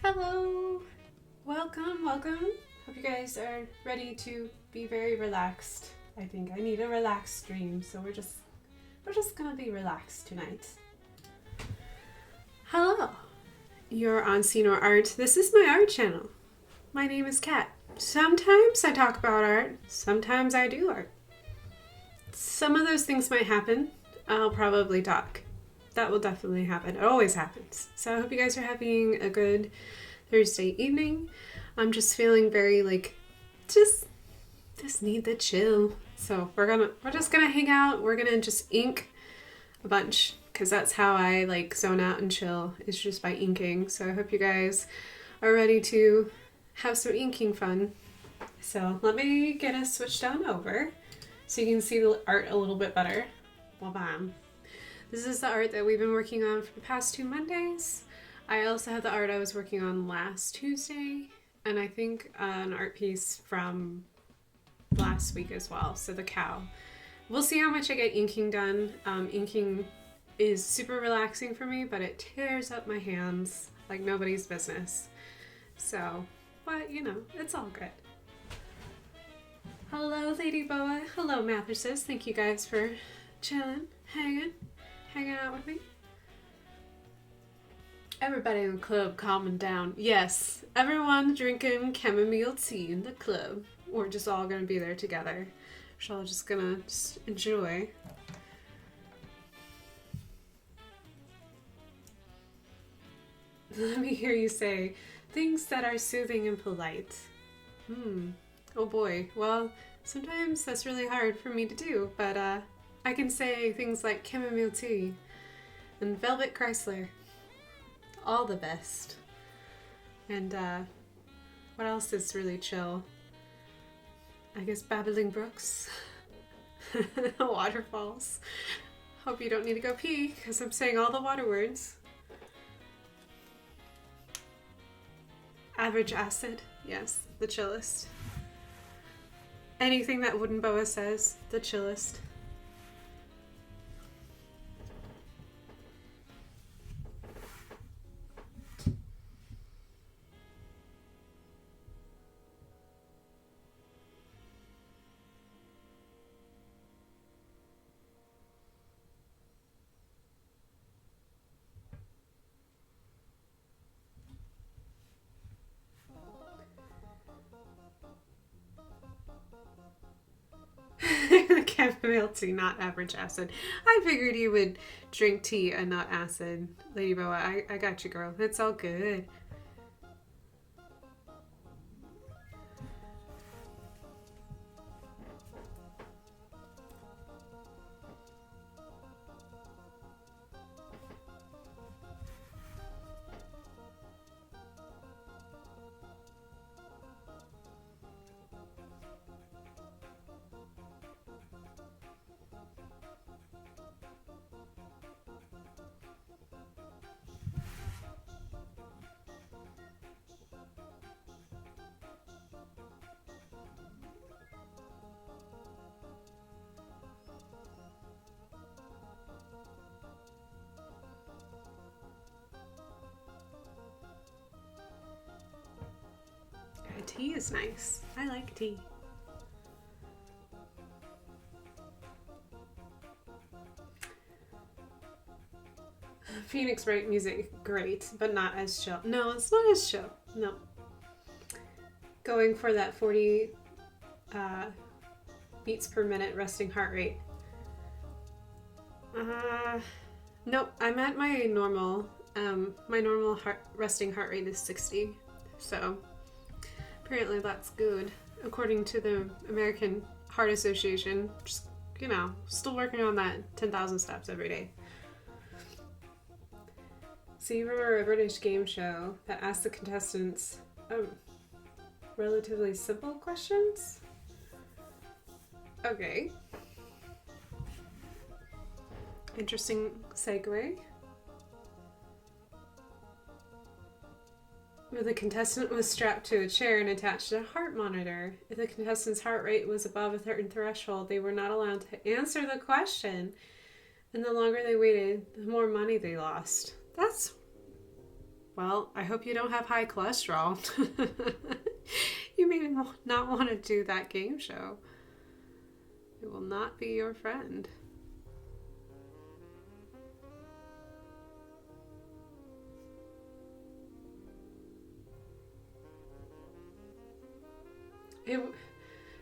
Hello! Welcome. Hope you guys are ready to be very relaxed. I think I need a relaxed stream, so we're just gonna be relaxed tonight. Hello! You're on See Nor Art. This is my art channel. My name is Kat. Sometimes I talk about art, sometimes I do art. Some of those things might happen. I'll probably talk. That will definitely happen. It always happens. So I hope you guys are having a good Thursday evening. I'm just feeling very just need the chill. So we're just gonna hang out. We're gonna just ink a bunch because that's how I zone out and chill, is just by inking. So I hope you guys are ready to have some inking fun. So let me get us switched on over so you can see the art a little bit better. Well, bam. This is the art that we've been working on for the past 2 Mondays. I also have the art I was working on last Tuesday, and I think an art piece from last week as well, so the cow. We'll see how much I get inking done. Inking is super relaxing for me, but it tears up my hands like nobody's business. So, but it's all good. Hello, Lady Boa. Hello, Mathesses. Thank you guys for chilling, hanging out with me. Everybody in the club calming down. Yes, everyone drinking chamomile tea in the club. We're just all gonna be there together. We're all just gonna enjoy. Let me hear you say things that are soothing and polite. Oh boy. Well, sometimes that's really hard for me to do, but I can say things like chamomile tea and Velvet Chrysler. All the best. And what else is really chill? I guess babbling brooks. Waterfalls. Hope you don't need to go pee because I'm saying all the water words. Average acid. Yes, the chillest. Anything that Wooden Boa says, the chillest. Chamomile tea, not average acid. I figured you would drink tea and not acid. Lady Boa, I got you, girl. It's all good. Tea is nice. I like tea. Phoenix Wright music, great, but not as chill. No, it's not as chill. No. Going for that 40 beats per minute resting heart rate. Nope, I'm at my normal. My normal resting heart rate is 60. So apparently that's good, according to the American Heart Association. Just, still working on that 10,000 steps every day. So you remember a British game show that asked the contestants relatively simple questions? Okay. Interesting segue. Where the contestant was strapped to a chair and attached to a heart monitor. If the contestant's heart rate was above a certain threshold, they were not allowed to answer the question. And the longer they waited, the more money they lost. Well, I hope you don't have high cholesterol. You may not want to do that game show. It will not be your friend. It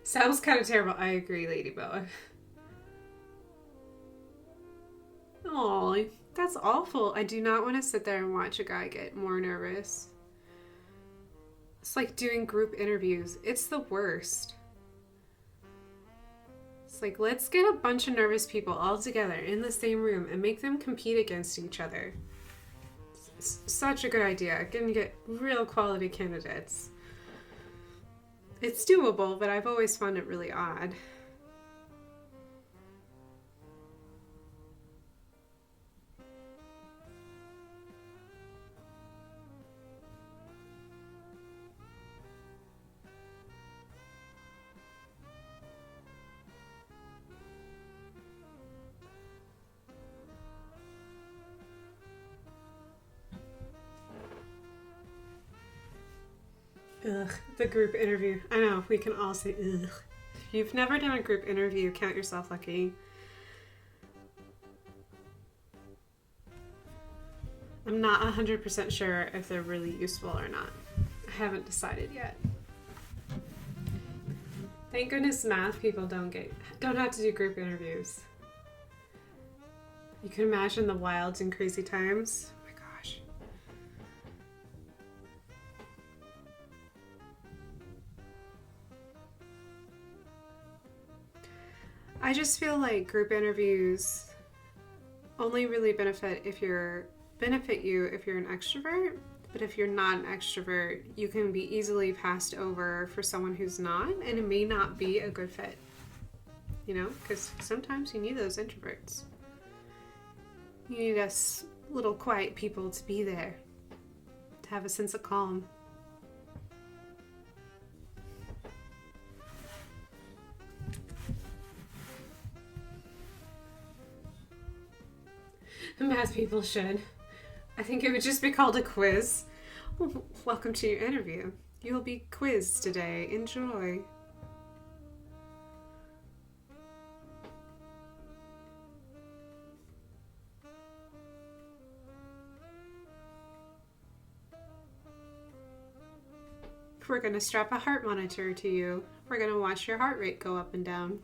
sounds kind of terrible. I agree, Lady Boa. Oh, that's awful. I do not want to sit there and watch a guy get more nervous. It's like doing group interviews. It's the worst. It's like, let's get a bunch of nervous people all together in the same room and make them compete against each other. It's such a good idea. Gonna get real quality candidates. It's doable, but I've always found it really odd. Ugh, the group interview. I know, we can all say ugh. If you've never done a group interview, count yourself lucky. I'm not 100% sure if they're really useful or not. I haven't decided yet. Thank goodness math people don't have to do group interviews. You can imagine the wilds and crazy times. I just feel like group interviews only really benefit you if you're an extrovert, but if you're not an extrovert, you can be easily passed over for someone who's not, and it may not be a good fit. Because sometimes you need those introverts. You need us little quiet people to be there, to have a sense of calm. Math people should. I think it would just be called a quiz. Welcome to your interview. You will be quizzed today. Enjoy. We're going to strap a heart monitor to you. We're going to watch your heart rate go up and down.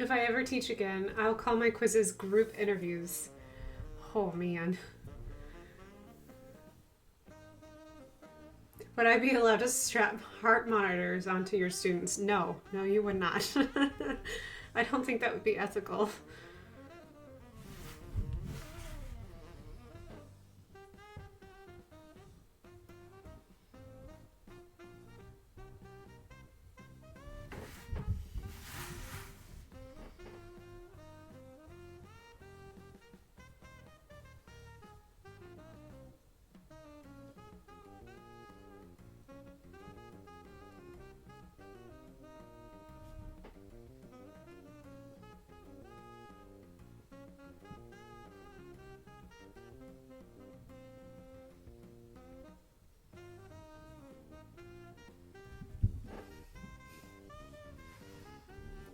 If I ever teach again, I'll call my quizzes group interviews. Oh man. Would I be allowed to strap heart monitors onto your students? No, you would not. I don't think that would be ethical.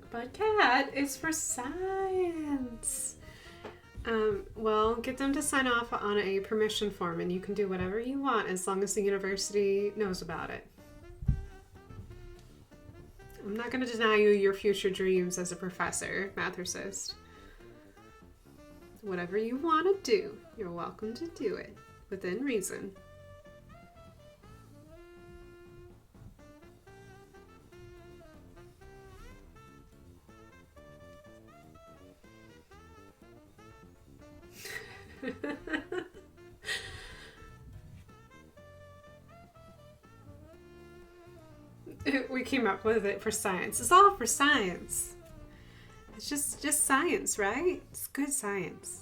But Kat, it's for science. Well, get them to sign off on a permission form and you can do whatever you want as long as the university knows about it. I'm not going to deny you your future dreams as a professor, mathicist. Whatever you want to do, you're welcome to do it, within reason. We came up with it for science. It's all for science. It's just science, right? It's good science.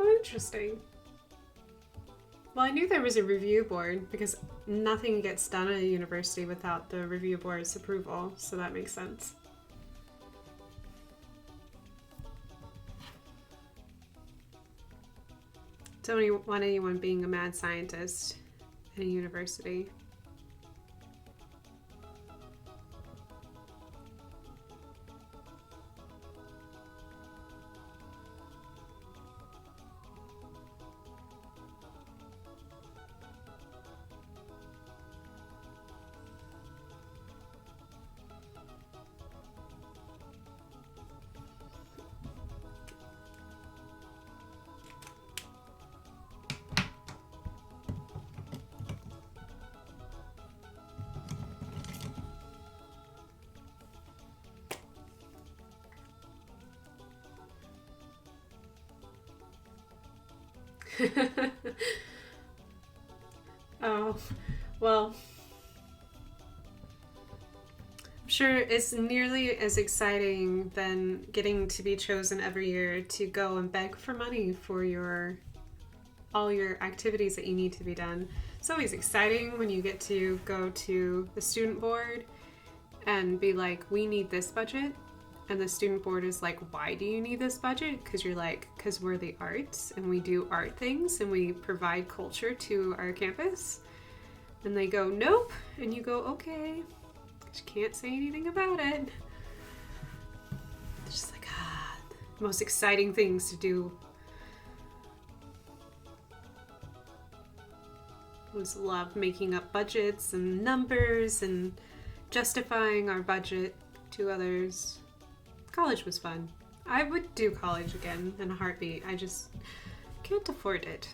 Oh, interesting. Well, I knew there was a review board because nothing gets done at a university without the review board's approval, so that makes sense. Don't want anyone being a mad scientist in a university. Oh, well, I'm sure it's nearly as exciting than getting to be chosen every year to go and beg for money for all your activities that you need to be done. It's always exciting when you get to go to the student board and be like, we need this budget. And the student board is like, why do you need this budget? Because you're like, because we're the arts and we do art things and we provide culture to our campus. And they go, nope. And you go, okay. You can't say anything about it. It's just like, most exciting things to do. I just love making up budgets and numbers and justifying our budget to others. College was fun. I would do college again in a heartbeat. I just can't afford it.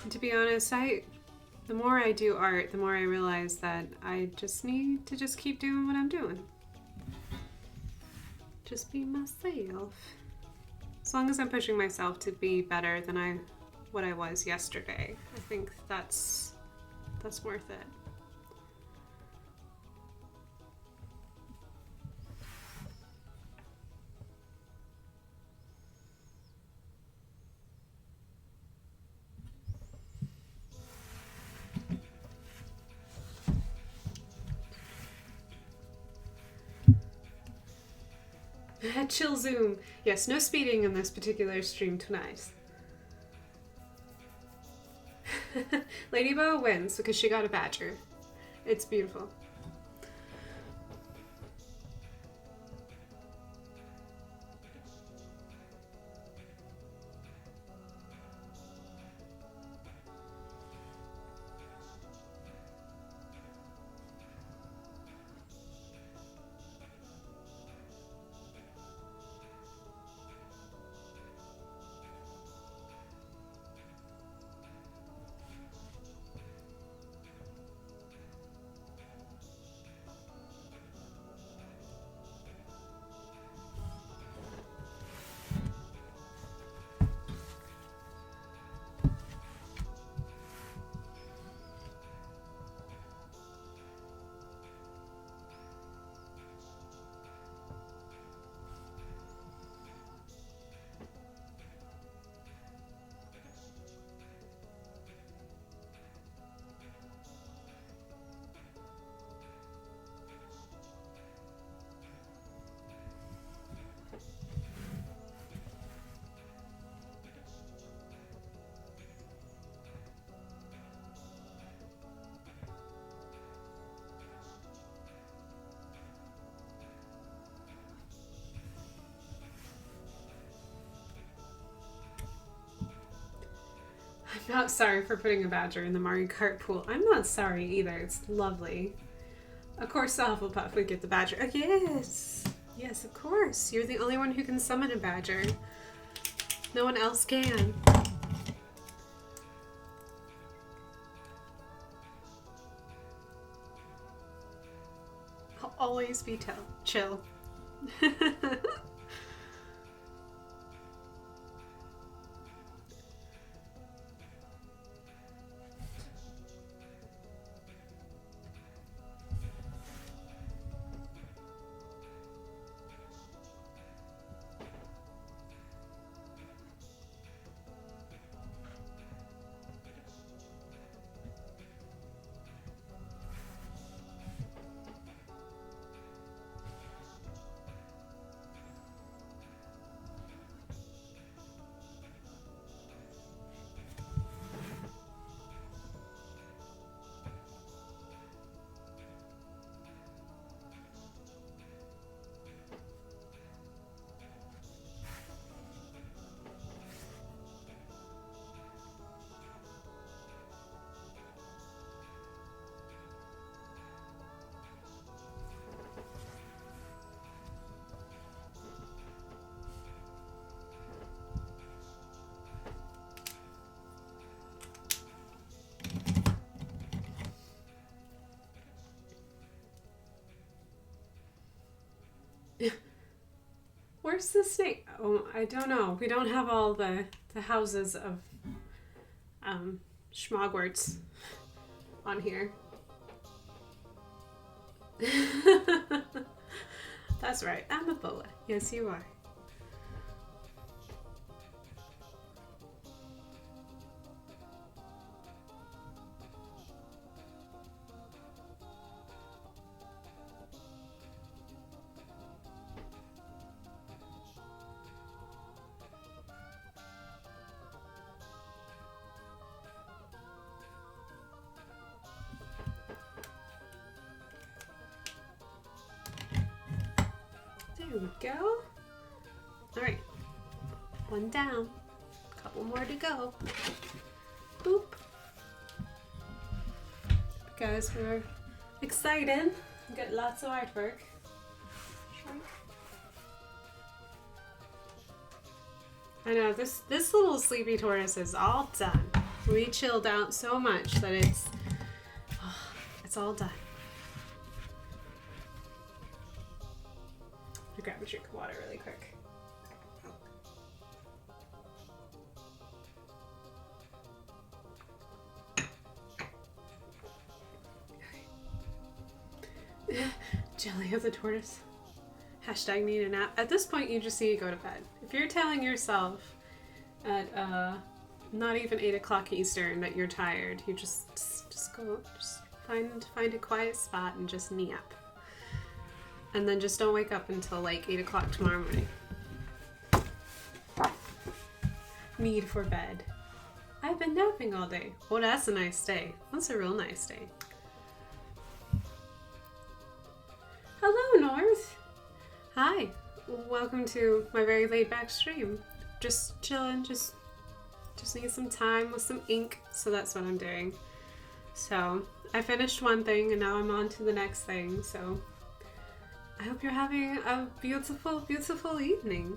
And to be honest, the more I do art, the more I realize that I just need to just keep doing what I'm doing. Just be myself. As long as I'm pushing myself to be better than what I was yesterday. I think that's That's worth it. Chill zoom. Yes, no speeding in this particular stream tonight. Ladybug wins because she got a badger. It's beautiful. I'm not sorry for putting a badger in the Mario Kart pool. I'm not sorry either. It's lovely. Of course the Hufflepuff would get the badger. Oh, yes. Yes, of course. You're the only one who can summon a badger. No one else can. I'll always be chill. Where's the snake? Oh, I don't know. We don't have all the houses of Schmogwarts on here. That's right. I'm a boa. Yes, you are. There we go. All right, one down, couple more to go. Boop. Guys, we're excited. We got lots of artwork. I know this little sleepy tortoise is all done. We chilled out so much that it's all done. I'll grab a drink of water really quick. Jelly of the tortoise. Hashtag need a nap. At this point, you just need to go to bed. If you're telling yourself at not even 8 o'clock Eastern that you're tired, you just go, just find a quiet spot and just nap. And then just don't wake up until like 8 o'clock tomorrow morning. Need for bed. I've been napping all day. Well, that's a nice day. That's a real nice day. Hello, North. Hi. Welcome to my very laid back stream. Just chilling, just need some time with some ink, so that's what I'm doing. So I finished one thing and now I'm on to the next thing, so I hope you're having a beautiful, beautiful evening.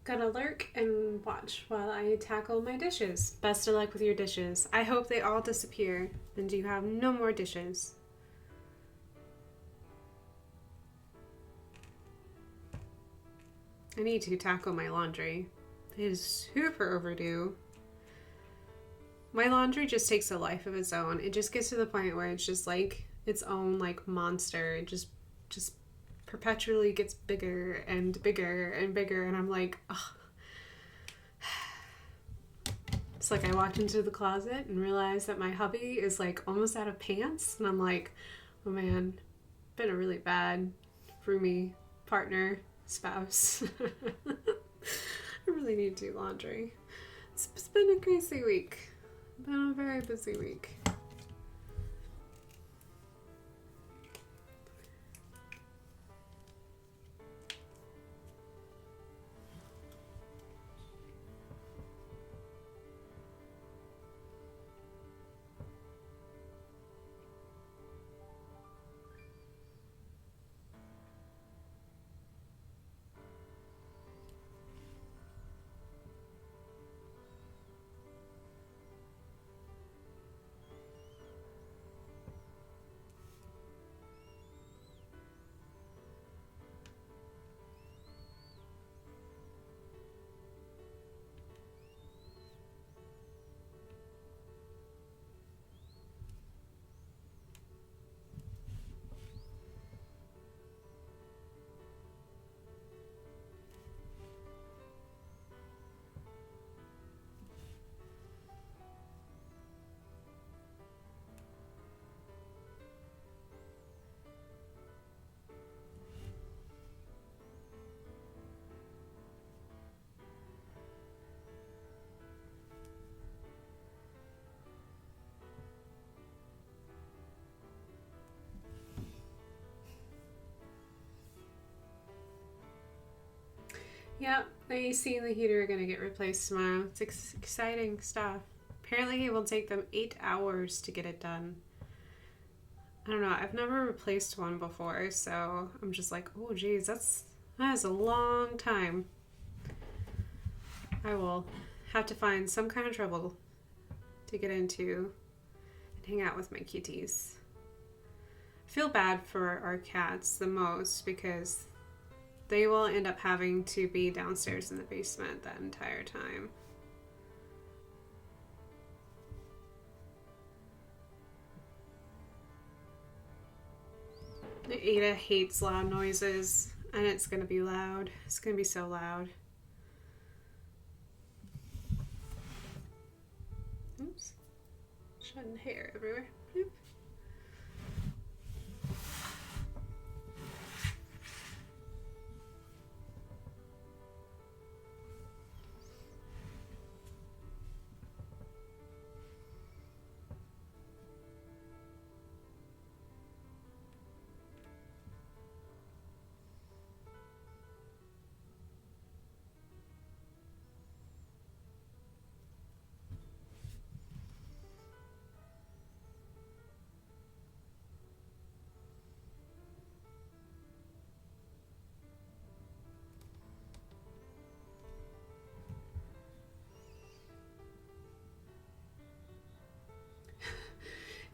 Gonna lurk and watch while I tackle my dishes. Best of luck with your dishes. I hope they all disappear and you have no more dishes. I need to tackle my laundry. It is super overdue. My laundry just takes a life of its own. It just gets to the point where it's just like its own like monster. It just perpetually gets bigger and bigger and bigger, and I'm like, ugh. It's like I walked into the closet and realized that my hubby is like almost out of pants, and I'm like, oh man, been a really bad roommate, partner, spouse. I really need to do laundry. It's been a crazy week. Been a very busy week. Yeah, the AC and the heater are going to get replaced tomorrow. It's exciting stuff. Apparently it will take them 8 hours to get it done. I don't know, I've never replaced one before, so I'm just like, oh geez, that is a long time. I will have to find some kind of trouble to get into and hang out with my kitties. I feel bad for our cats the most because they will end up having to be downstairs in the basement that entire time. Ada hates loud noises, and it's going to be loud. It's going to be so loud. there. Yep.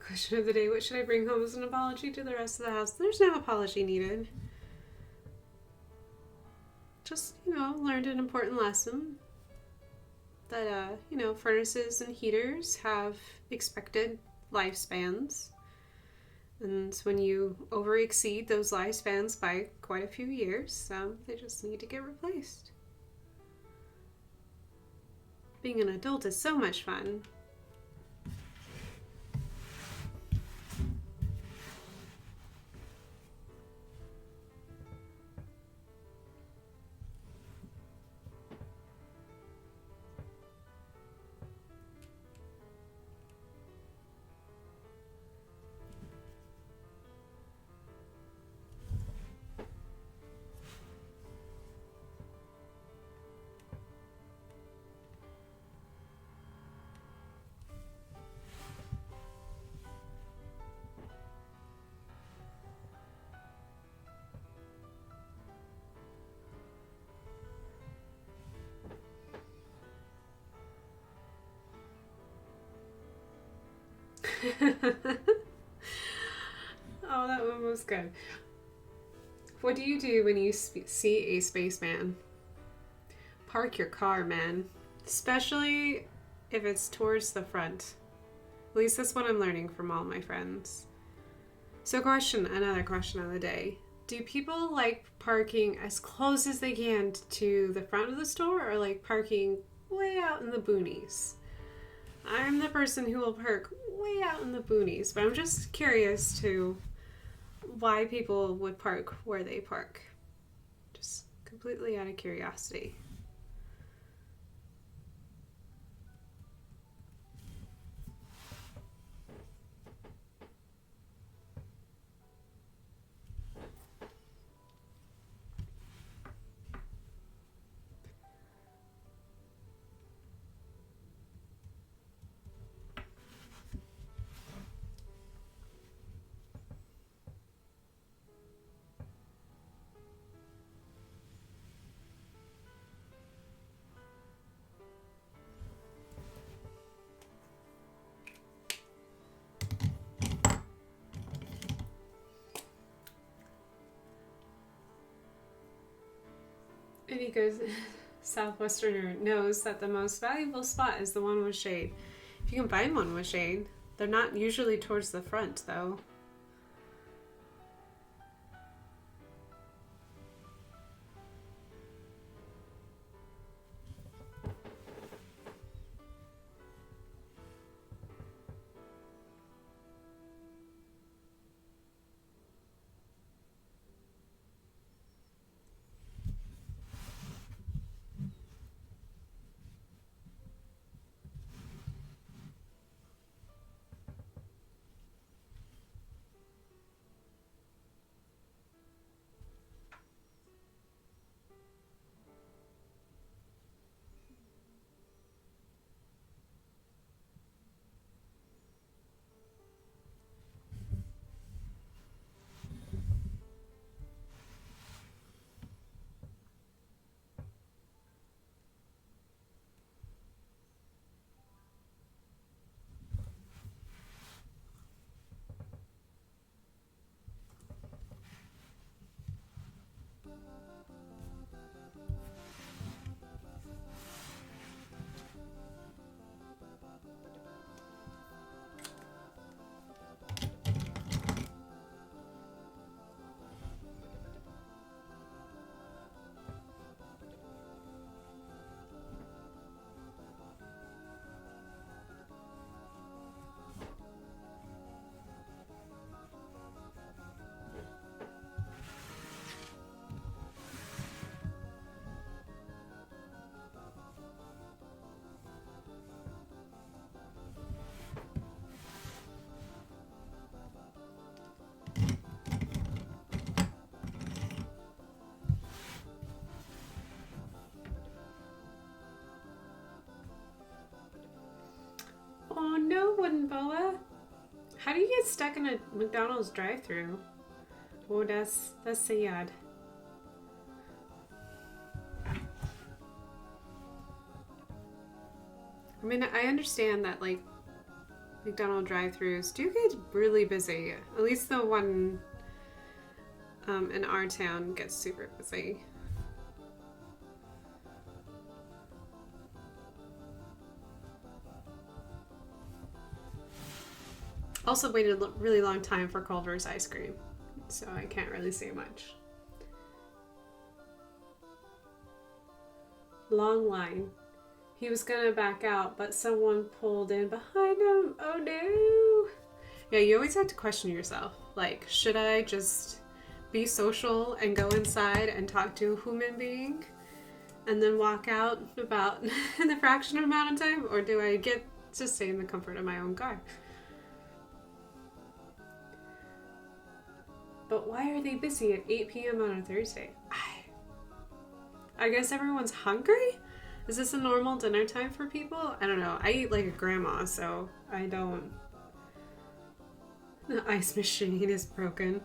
Question of the day, what should I bring home as an apology to the rest of the house? There's no apology needed. Just, learned an important lesson that, furnaces and heaters have expected lifespans. And when you over-exceed those lifespans by quite a few years, they just need to get replaced. Being an adult is so much fun. Oh, that one was good. What do you do when you see a spaceman? Park your car, man. Especially if it's towards the front. At least that's what I'm learning from all my friends. So another question of the day. Do people like parking as close as they can to the front of the store, or like parking way out in the boonies? I'm the person who will park way out in the boonies, but I'm just curious to why people would park where they park. Just completely out of curiosity. Any good Southwesterner knows that the most valuable spot is the one with shade. If you can find one with shade, they're not usually towards the front, though. How do you get stuck in a McDonald's drive-thru? Oh, that's sad. I mean, I understand that like McDonald's drive-thrus do get really busy. At least the one in our town gets super busy. Also waited a really long time for Culver's ice cream, so I can't really say much. Long line. He was gonna back out, but someone pulled in behind him. Oh no! Yeah, you always have to question yourself. Like, should I just be social and go inside and talk to a human being and then walk out about in the fraction of amount of time? Or do I get to stay in the comfort of my own car? But why are they busy at 8 p.m. on a Thursday? I guess everyone's hungry? Is this a normal dinner time for people? I don't know. I eat like a grandma, so I don't... The ice machine is broken.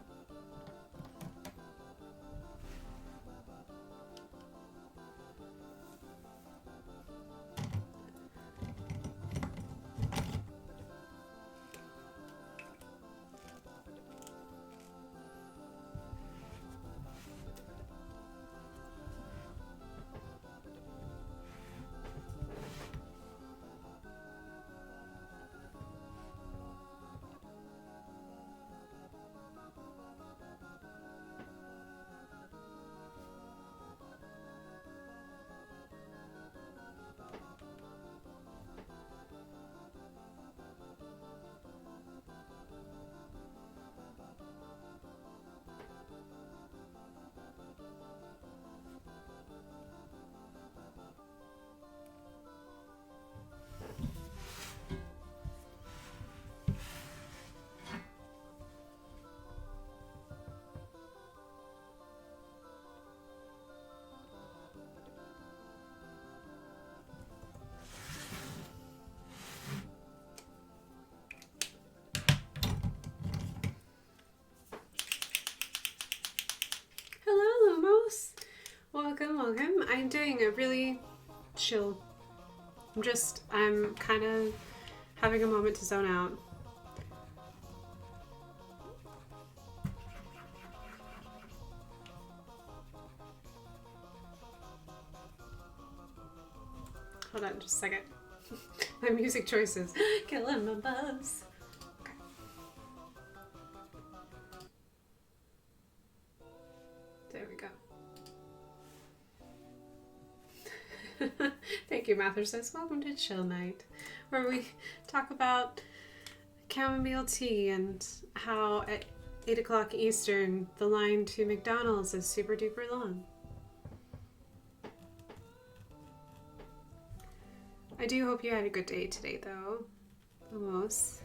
Hello, Lumos. Welcome. I'm doing a really chill. I'm kind of having a moment to zone out. Hold on just a second. My music choices. Killing my bugs. There we go. Thank you, Mather says. Welcome to Chill Night, where we talk about chamomile tea and how at 8 o'clock Eastern the line to McDonald's is super duper long. I do hope you had a good day today, though. Almost.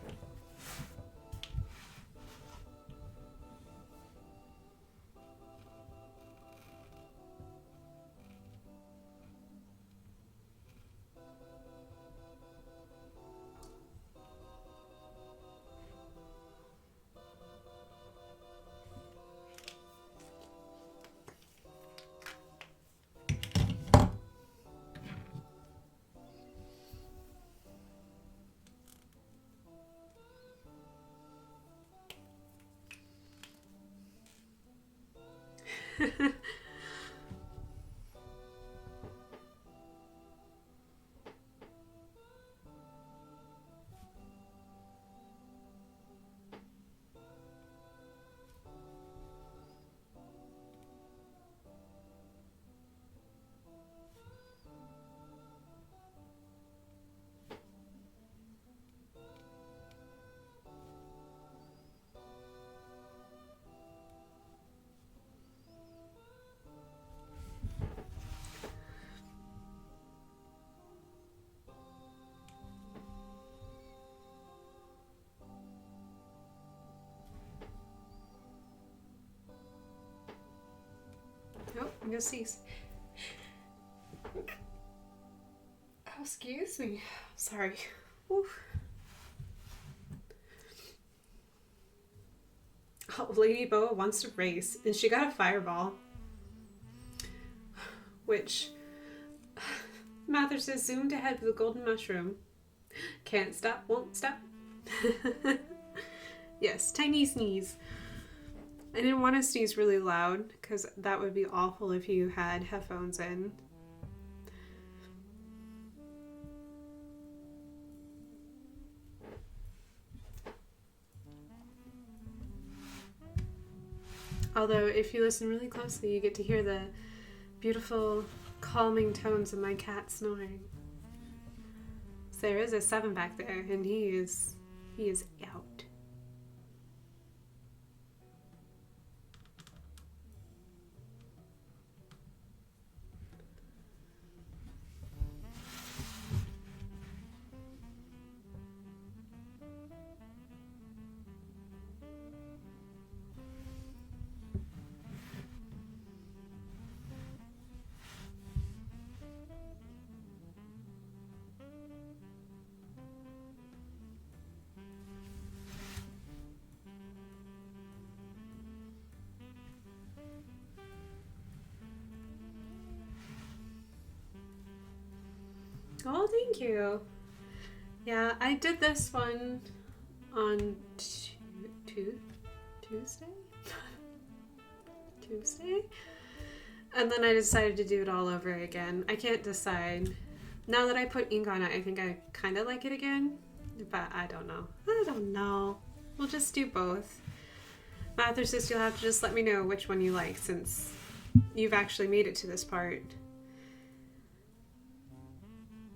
Oh, I'm gonna sneeze. Oh, excuse me. Sorry. Oof. Oh, Lady Boa wants to race, and she got a fireball. Which, Mather says, zoomed ahead with the golden mushroom. Can't stop, won't stop. Yes, tiny sneeze. I didn't want to sneeze really loud, because that would be awful if you had headphones in. Although, if you listen really closely, you get to hear the beautiful, calming tones of my cat snoring. So there is a 7 back there, and he is out. Oh, thank you. Yeah, I did this one on Tuesday? Tuesday? And then I decided to do it all over again. I can't decide. Now that I put ink on it, I think I kind of like it again. But I don't know. We'll just do both. Mather says you'll have to just let me know which one you like, since you've actually made it to this part.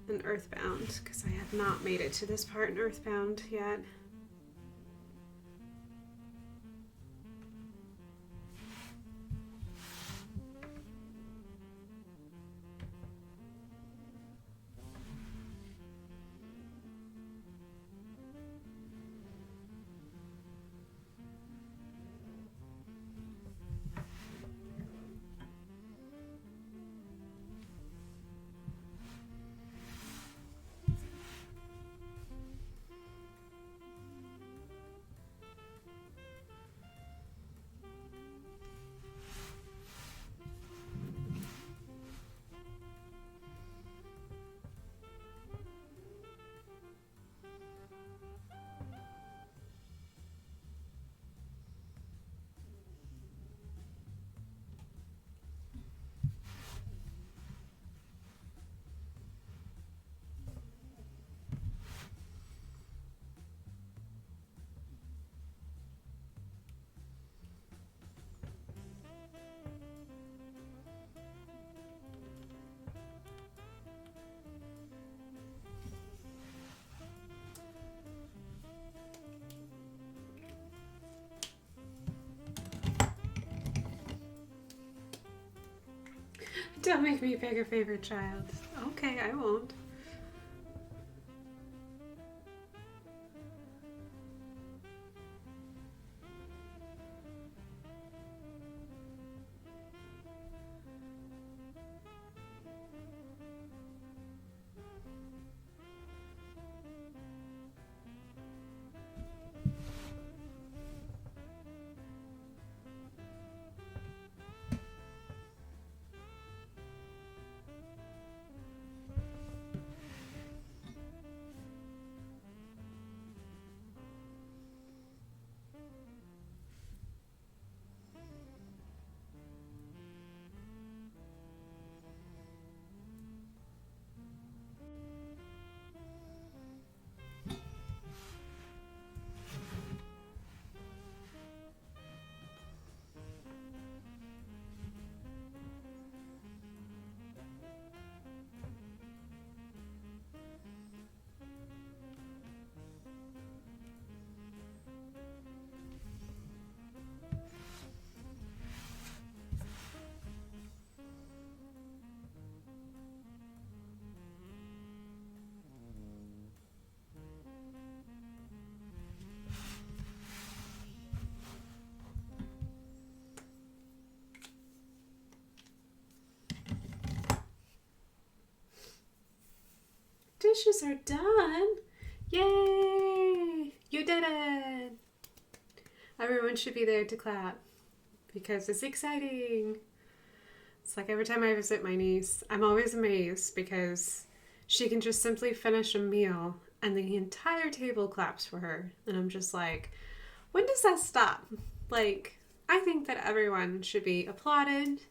In Earthbound, because I have not made it to this part in Earthbound yet. Don't make me pick a favorite child. Okay, I won't. Dishes are done. Yay! You did it. Everyone should be there to clap because it's exciting. It's like every time I visit my niece, I'm always amazed because she can just simply finish a meal and the entire table claps for her. And I'm just like, when does that stop? Like, I think that everyone should be applauded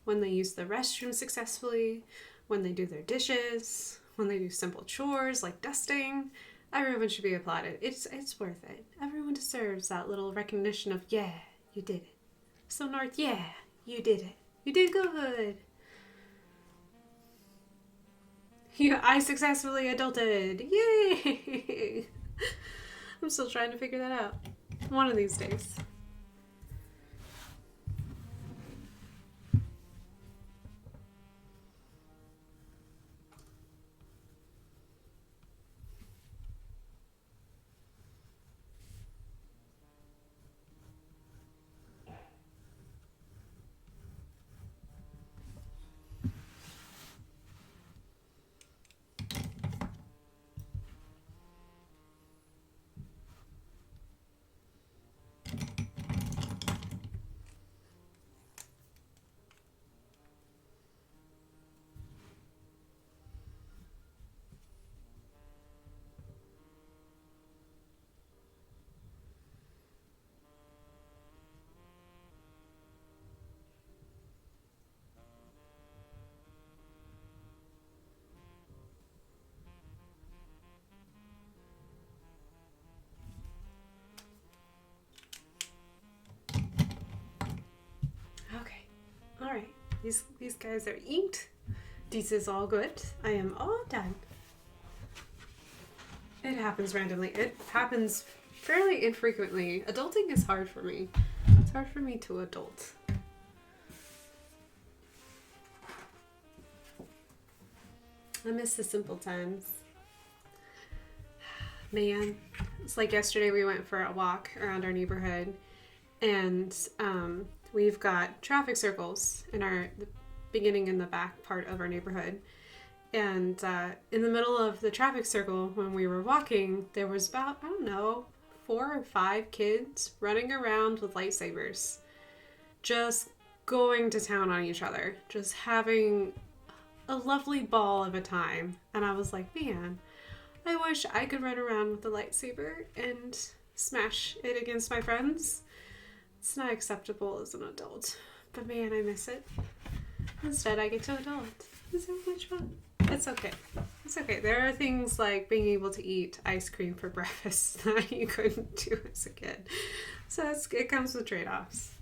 when they use the restroom successfully, when they do their dishes, when they do simple chores like dusting. Everyone should be applauded. It's worth it. Everyone deserves that little recognition of, yeah, you did it. So North, yeah, you did it. You did good. I successfully adulted. Yay! I'm still trying to figure that out. One of these days. Okay. Alright. These guys are inked. This is all good. I am all done. It happens randomly. It happens fairly infrequently. Adulting is hard for me. It's hard for me to adult. I miss the simple times. Man, it's like yesterday we went for a walk around our neighborhood, and we've got traffic circles in the beginning and the back part of our neighborhood. And in the middle of the traffic circle, when we were walking, there was about, I don't know, 4 or 5 kids running around with lightsabers, just going to town on each other, just having a lovely ball of a time. And I was like, man, I wish I could run around with a lightsaber and smash it against my friends. It's not acceptable as an adult, but man, I miss it. Instead, I get to adult. It's so much fun. It's okay. It's okay. There are things like being able to eat ice cream for breakfast that you couldn't do as a kid. So it comes with trade-offs.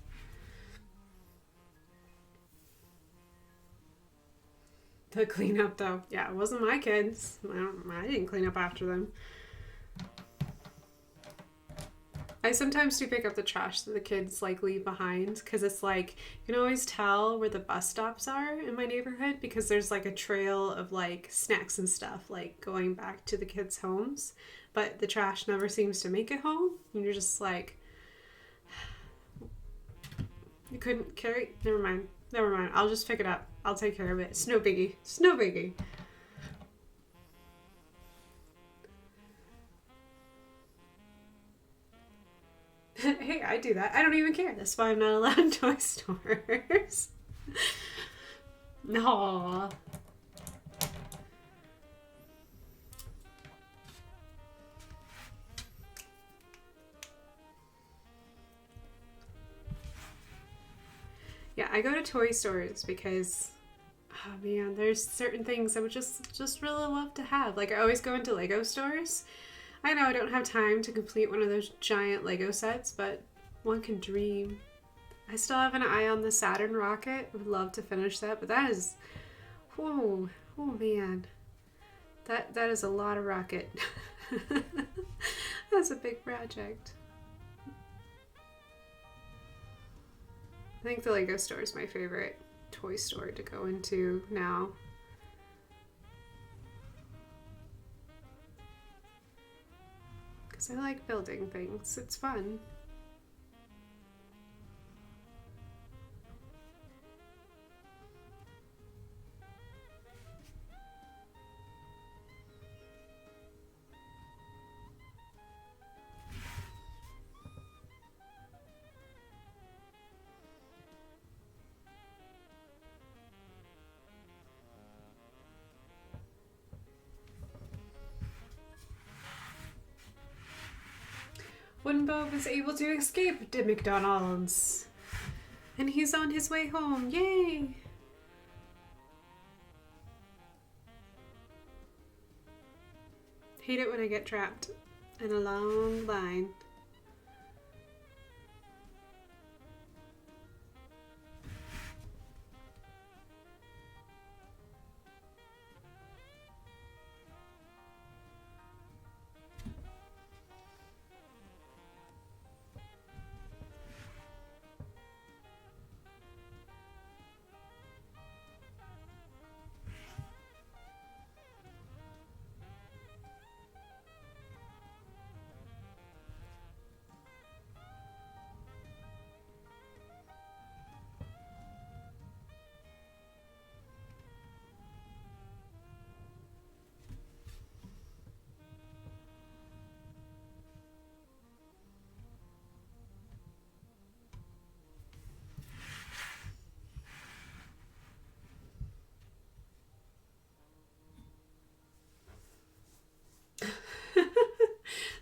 The cleanup, though. Yeah, it wasn't my kids. I didn't clean up after them. I sometimes do pick up the trash that the kids leave behind, because it's like you can always tell where the bus stops are in my neighborhood because there's a trail of snacks and stuff going back to the kids' homes, but the trash never seems to make it home. And you're just like, you couldn't carry. Never mind. I'll just pick it up. I'll take care of it. It's no biggie. Hey, I do that. I don't even care. That's why I'm not allowed in toy stores. No. Yeah, I go to toy stores because, oh man, there's certain things I would just really love to have. I always go into Lego stores. I know I don't have time to complete one of those giant Lego sets, but one can dream. I still have an eye on the Saturn rocket. Would love to finish that, but that is, oh man, that is a lot of rocket. That's a big project. I think the Lego store is my favorite toy store to go into now. I like building things. It's fun. when Bo was able to escape to McDonald's. And he's on his way home. Yay! Hate it when I get trapped in a long line.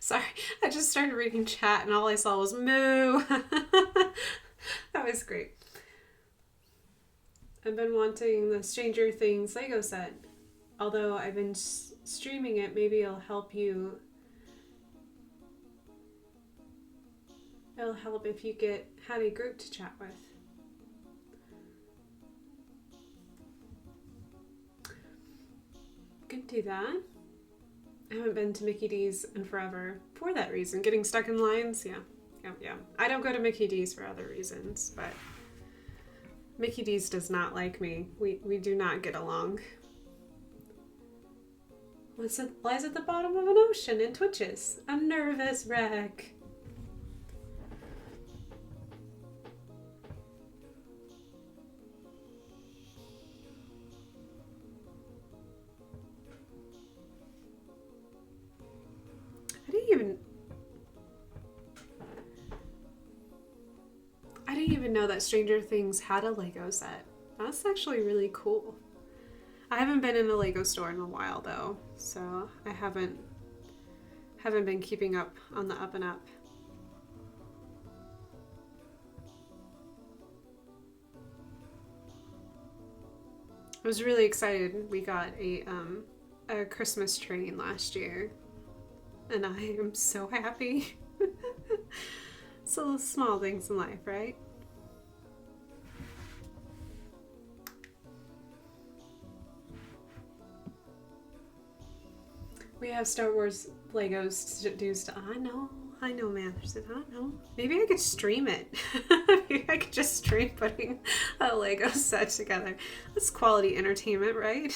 Sorry, I just started reading chat and all I saw was moo. That was great. I've been wanting the Stranger Things Lego set. Although I've been streaming it, maybe it'll help you. It'll help if you had a group to chat with. Could do that. I haven't been to Mickey D's in forever for that reason. Getting stuck in lines, yeah. I don't go to Mickey D's for other reasons, but Mickey D's does not like me. We do not get along. Lies at the bottom of an ocean and twitches. A nervous wreck. I didn't even know that Stranger Things had a Lego set. That's actually really cool. I haven't been in a Lego store in a while though, so I haven't been keeping up on the up and up. I was really excited. We got a Christmas train last year, and I am so happy. So small things in life, right? We have Star Wars Legos to do stuff. I know, man. I don't know. Maybe I could stream it. Maybe I could just stream putting a Lego set together. That's quality entertainment, right?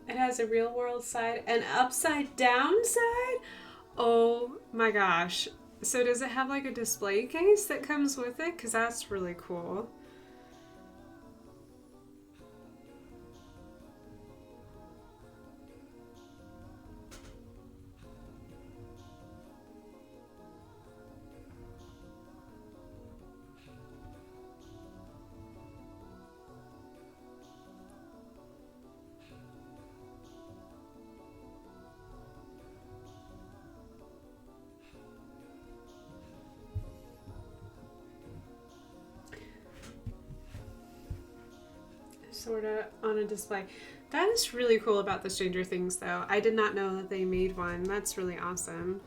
It has a real world side and upside down side. Oh my gosh. So does it have like a display case that comes with it? Because that's really cool. Sort of on a display. That is really cool about the Stranger Things though. I did not know that they made one. That's really awesome.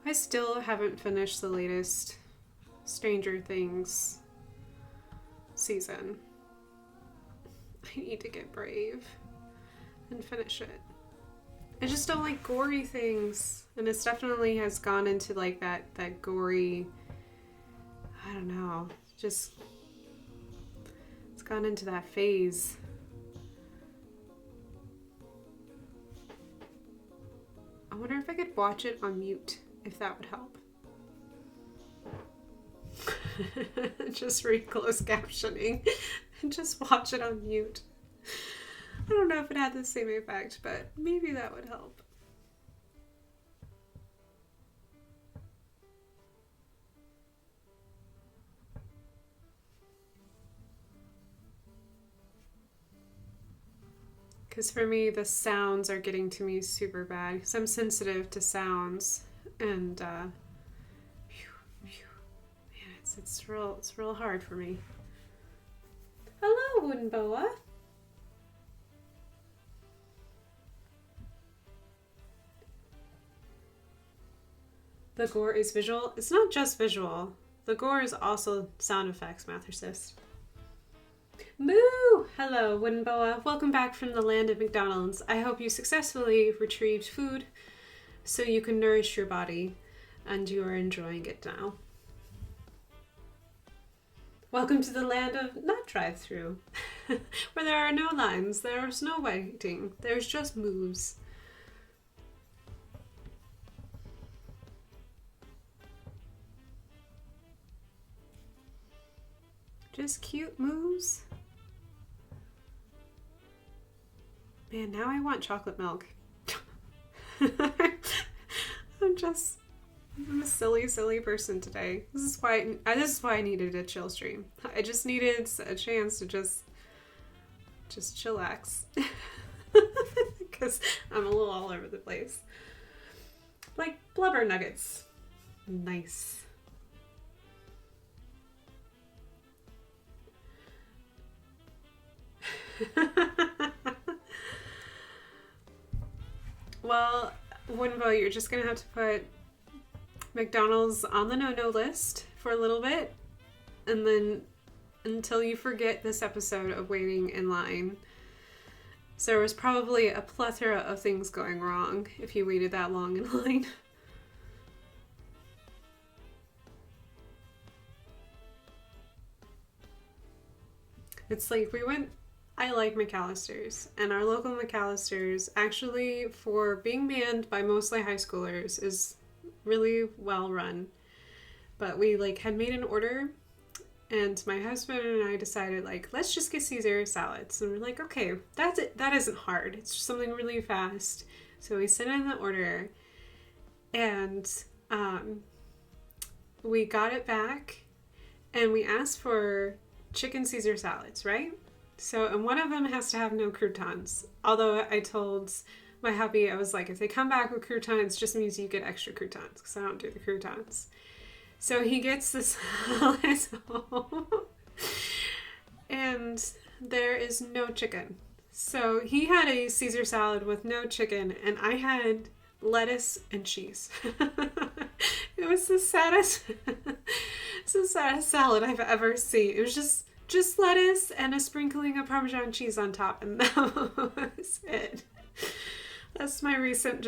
I still haven't finished the latest Stranger Things season. I need to get brave and finish it. I just don't like gory things. And it's definitely has gone into like that gory, I don't know, just, it's gone into that phase. I wonder if I could watch it on mute, if that would help. Just read closed captioning and just watch it on mute. I don't know if it had the same effect, but maybe that would help. Because for me, the sounds are getting to me super bad. Because I'm sensitive to sounds. And, man, it's real hard for me. Hello, Wooden Boa. The gore is visual. It's not just visual. The gore is also sound effects, Mathersis. Moo! Hello, Wooden Boa. Welcome back from the land of McDonald's. I hope you successfully retrieved food so you can nourish your body, and you are enjoying it now. Welcome to the land of not drive-through, where there are no lines, there's no waiting, there's just moos. Just cute moos. Man, now I want chocolate milk. I'm a silly person today. This is why I needed a chill stream. I just needed a chance to just chillax. Because I'm a little all over the place. Like blubber nuggets. Nice. Well, Woodenbo, you're just gonna have to put McDonald's on the no-no list for a little bit, and then until you forget this episode of waiting in line. So there was probably a plethora of things going wrong if you waited that long in line. It's like I like McAllister's, and our local McAllister's, actually, for being manned by mostly high schoolers, is really well run. But we had made an order, and my husband and I decided let's just get Caesar salads, and we're like, okay, that's it. That isn't hard. It's just something really fast. So we sent in the order, and we got it back, and we asked for chicken Caesar salads, right? So, and one of them has to have no croutons. Although I told my hubby, I was like, if they come back with croutons, just means you get extra croutons, because I don't do the croutons. So he gets the salads home, and there is no chicken. So he had a Caesar salad with no chicken, and I had lettuce and cheese. It was the saddest salad I've ever seen. It was just lettuce and a sprinkling of Parmesan cheese on top, and that was it. That's my recent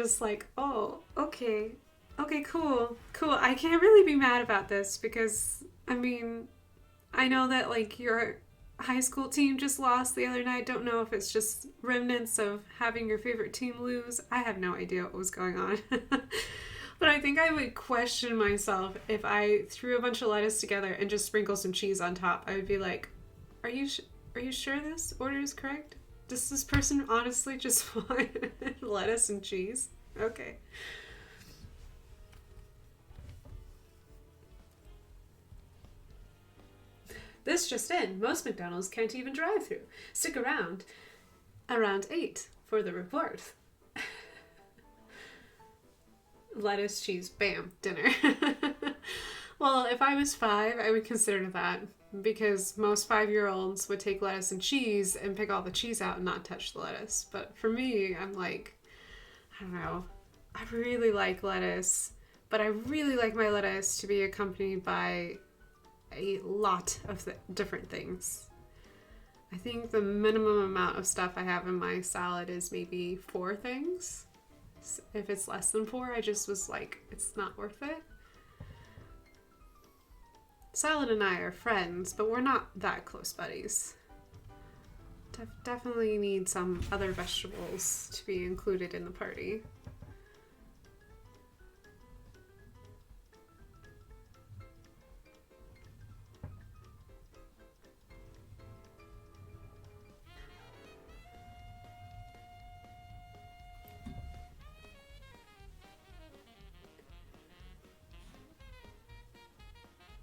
oh, okay, cool. I can't really be mad about this because, I mean, I know that your high school team just lost the other night. Don't know if it's just remnants of having your favorite team lose. I have no idea what was going on. But I think I would question myself if I threw a bunch of lettuce together and just sprinkle some cheese on top. I would be like, are you sure this order is correct? Does this person honestly just want lettuce and cheese? Okay. This just in. Most McDonald's can't even drive through. Stick around 8 for the report. Lettuce, cheese, bam, dinner. Well, if I was 5, I would consider that, because most 5-year-olds would take lettuce and cheese and pick all the cheese out and not touch the lettuce. But for me, I'm like, I don't know. I really like lettuce, but I really like my lettuce to be accompanied by a lot of different things. I think the minimum amount of stuff I have in my salad is maybe 4 things. If it's less than 4, I just was like, it's not worth it. Salad and I are friends, but we're not that close buddies. Definitely need some other vegetables to be included in the party.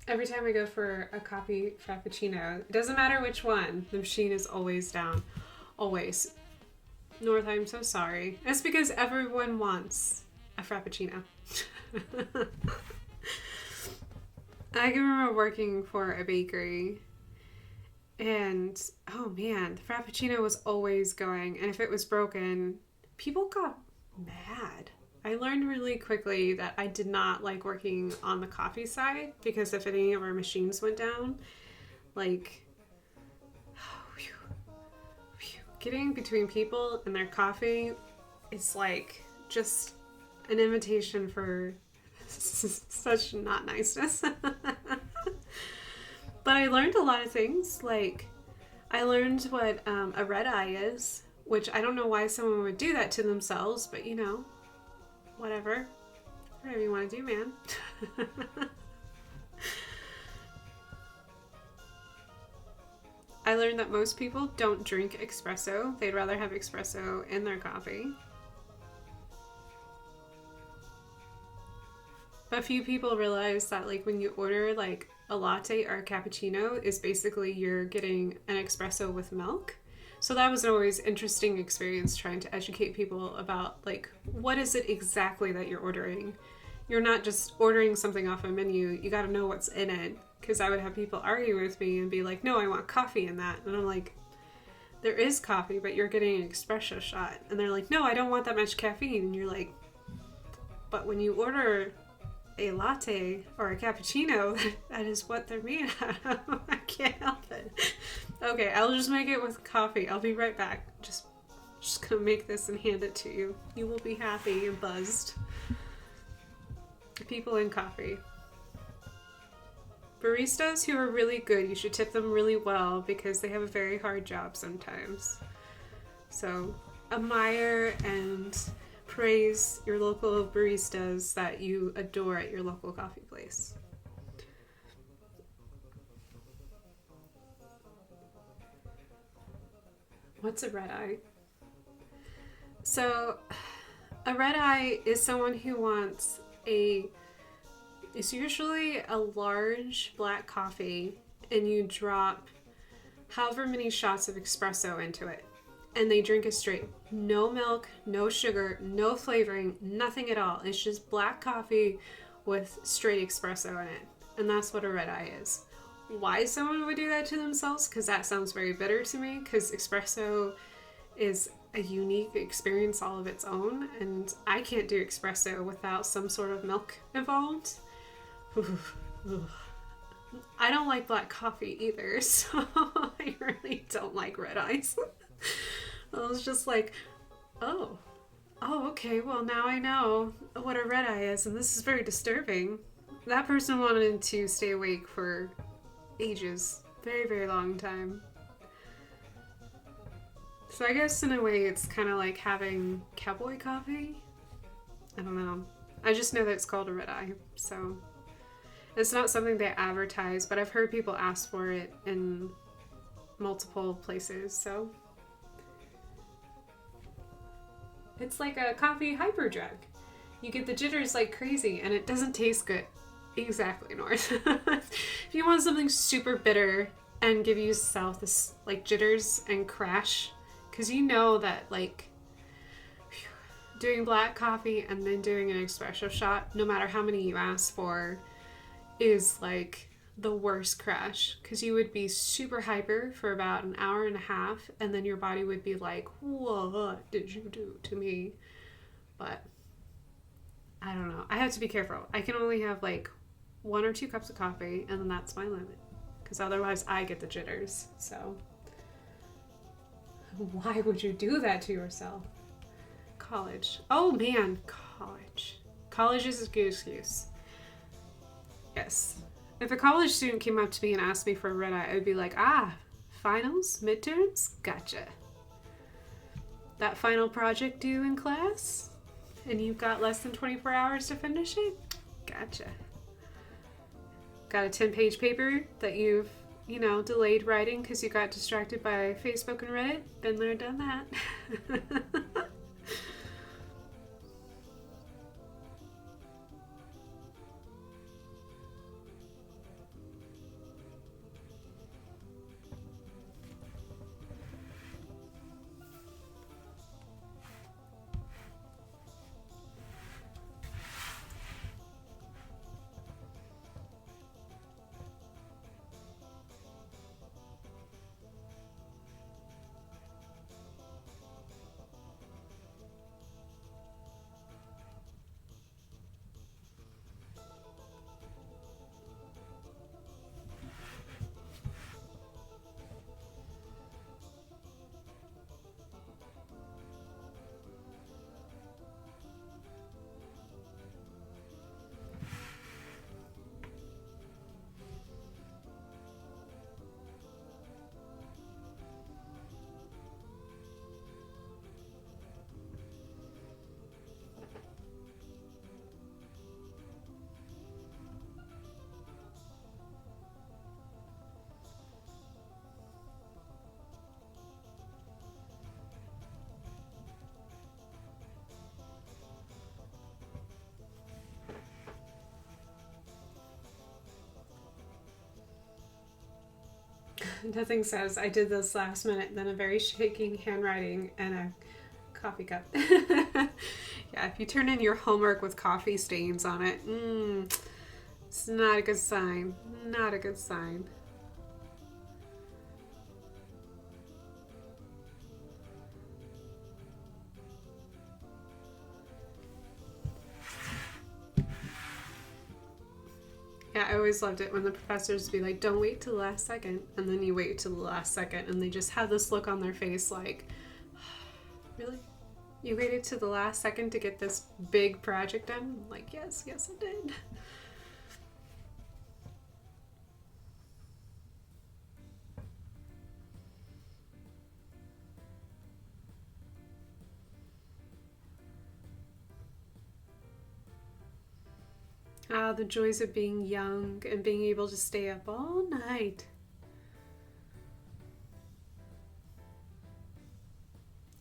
Every time I go for a coffee frappuccino, it doesn't matter which one, the machine is always down. Always. North, I'm so sorry. It's because everyone wants a Frappuccino. I can remember working for a bakery, and oh man, the Frappuccino was always going, and if it was broken, people got mad. I learned really quickly that I did not like working on the coffee side, because if any of our machines went down, like, getting between people and their coffee is like just an invitation for such not niceness. But I learned a lot of things. Like, I learned what a red eye is, which I don't know why someone would do that to themselves, but you know, whatever. Whatever you want to do, man. I learned that most people don't drink espresso. They'd rather have espresso in their coffee. But few people realize that, like, when you order like a latte or a cappuccino, is basically you're getting an espresso with milk. So that was an always interesting experience, trying to educate people about, like, what is it exactly that you're ordering. You're not just ordering something off a menu. You got to know what's in it. Because I would have people argue with me and be like, no, I want coffee in that. And I'm like, there is coffee, but you're getting an espresso shot. And they're like, no, I don't want that much caffeine. And you're like, but when you order a latte or a cappuccino, that is what they're made out of. I can't help it. Okay, I'll just make it with coffee. I'll be right back. Just gonna make this and hand it to you. You will be happy and buzzed. People in coffee. Baristas who are really good, you should tip them really well, because they have a very hard job sometimes. So admire and praise your local baristas that you adore at your local coffee place. What's a red eye? So a red eye is someone who wants it's usually a large black coffee, and you drop however many shots of espresso into it, and they drink it straight. No milk, no sugar, no flavoring, nothing at all. It's just black coffee with straight espresso in it. And that's what a red eye is. Why someone would do that to themselves? Because that sounds very bitter to me, because espresso is a unique experience all of its own, and I can't do espresso without some sort of milk involved. I don't like black coffee either, so I really don't like red eyes. I was just like, oh, okay, well now I know what a red eye is, and this is very disturbing. That person wanted to stay awake for ages, very, very long time. So I guess in a way it's kind of like having cowboy coffee. I don't know. I just know that it's called a red eye, so it's not something they advertise, but I've heard people ask for it in multiple places, so it's like a coffee hyperdrug. You get the jitters like crazy, and it doesn't taste good. Exactly, North. If you want something super bitter and give yourself this like jitters and crash, because you know that like doing black coffee and then doing an espresso shot, no matter how many you ask for, is like the worst crash, because you would be super hyper for about an hour and a half, and then your body would be like, what did you do to me? But I don't know. I have to be careful. I can only have like 1 or 2 cups of coffee, and then that's my limit, because otherwise I get the jitters. So why would you do that to yourself? College. Oh man, college. College is a good excuse. Yes. If a college student came up to me and asked me for a red eye, I would be like, finals, midterms, gotcha. That final project due in class, and you've got less than 24 hours to finish it, gotcha. Got a 10-page paper that you've, delayed writing because you got distracted by Facebook and Reddit. Been there, done that. Nothing says I did this last minute than a very shaking handwriting and a coffee cup. Yeah, if you turn in your homework with coffee stains on it, it's not a good sign. Not a good sign. Yeah, I always loved it when the professors would be like, don't wait till the last second. And then you wait till the last second and they just have this look on their face like, really? You waited to the last second to get this big project done? I'm like, yes, I did. Ah, the joys of being young and being able to stay up all night.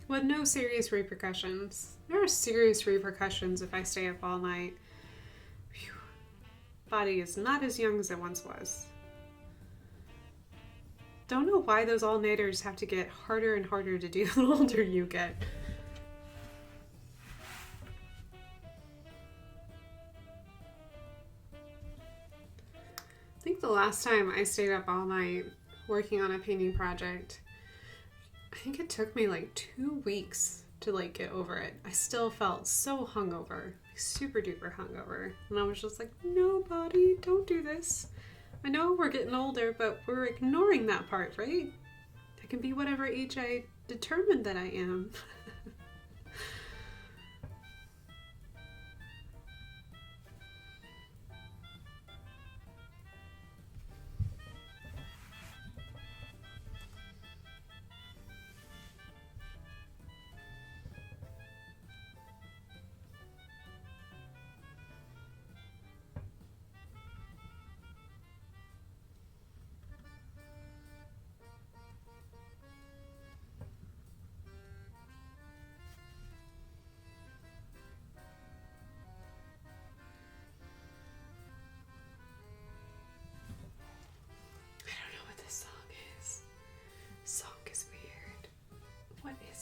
With no serious repercussions. There are serious repercussions if I stay up all night. Whew. Body is not as young as it once was. Don't know why those all-nighters have to get harder and harder to do the older you get. I think the last time I stayed up all night working on a painting project, I think it took me like 2 weeks to like get over it. I still felt so hungover, super duper hungover. And I was just like, no, body, don't do this. I know we're getting older, but we're ignoring that part, right? I can be whatever age I determined that I am.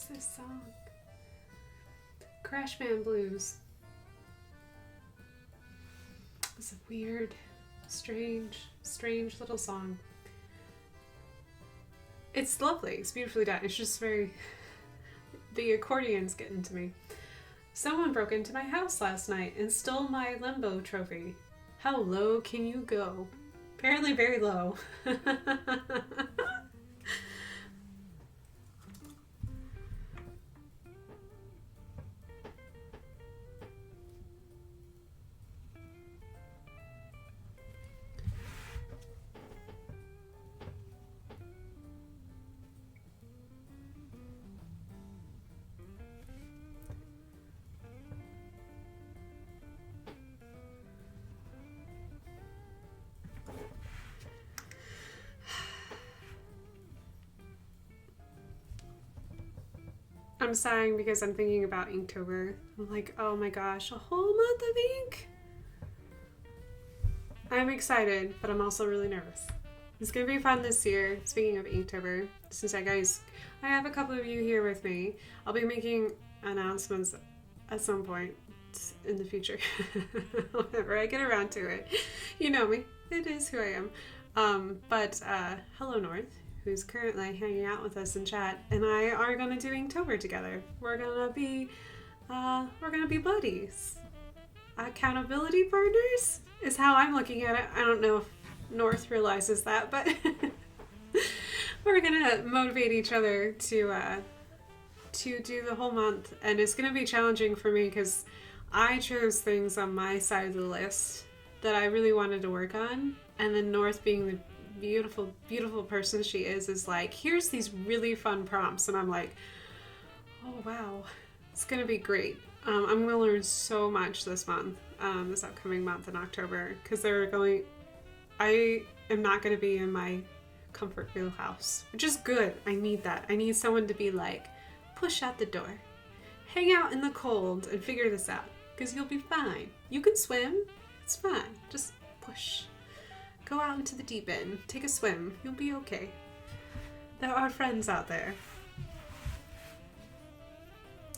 This song? Crash Band Blues. It's a weird, strange little song. It's lovely. It's beautifully done. It's just very... The accordion's getting to me. Someone broke into my house last night and stole my limbo trophy. How low can you go? Apparently very low. I'm sighing because I'm thinking about Inktober. I'm like, oh my gosh, a whole month of ink? I'm excited, but I'm also really nervous. It's gonna be fun this year. Speaking of Inktober, since I have a couple of you here with me, I'll be making announcements at some point in the future. Whenever I get around to it. You know me. It is who I am. But Hello North, who's currently hanging out with us in chat, and I are gonna do Inktober together. We're gonna be buddies. Accountability partners is how I'm looking at it. I don't know if North realizes that, but we're gonna motivate each other to do the whole month, and it's gonna be challenging for me because I chose things on my side of the list that I really wanted to work on, and then North, being the beautiful, beautiful person she is like, here's these really fun prompts, and I'm like, oh wow, it's gonna be great. I'm gonna learn so much this month, this upcoming month in October, because I am not gonna be in my comfort wheelhouse, which is good. I need that. I need someone to be like, push out the door, hang out in the cold and figure this out, because you'll be fine. You can swim, it's fine. Just push. Go out into the deep end, take a swim, you'll be okay. There are friends out there.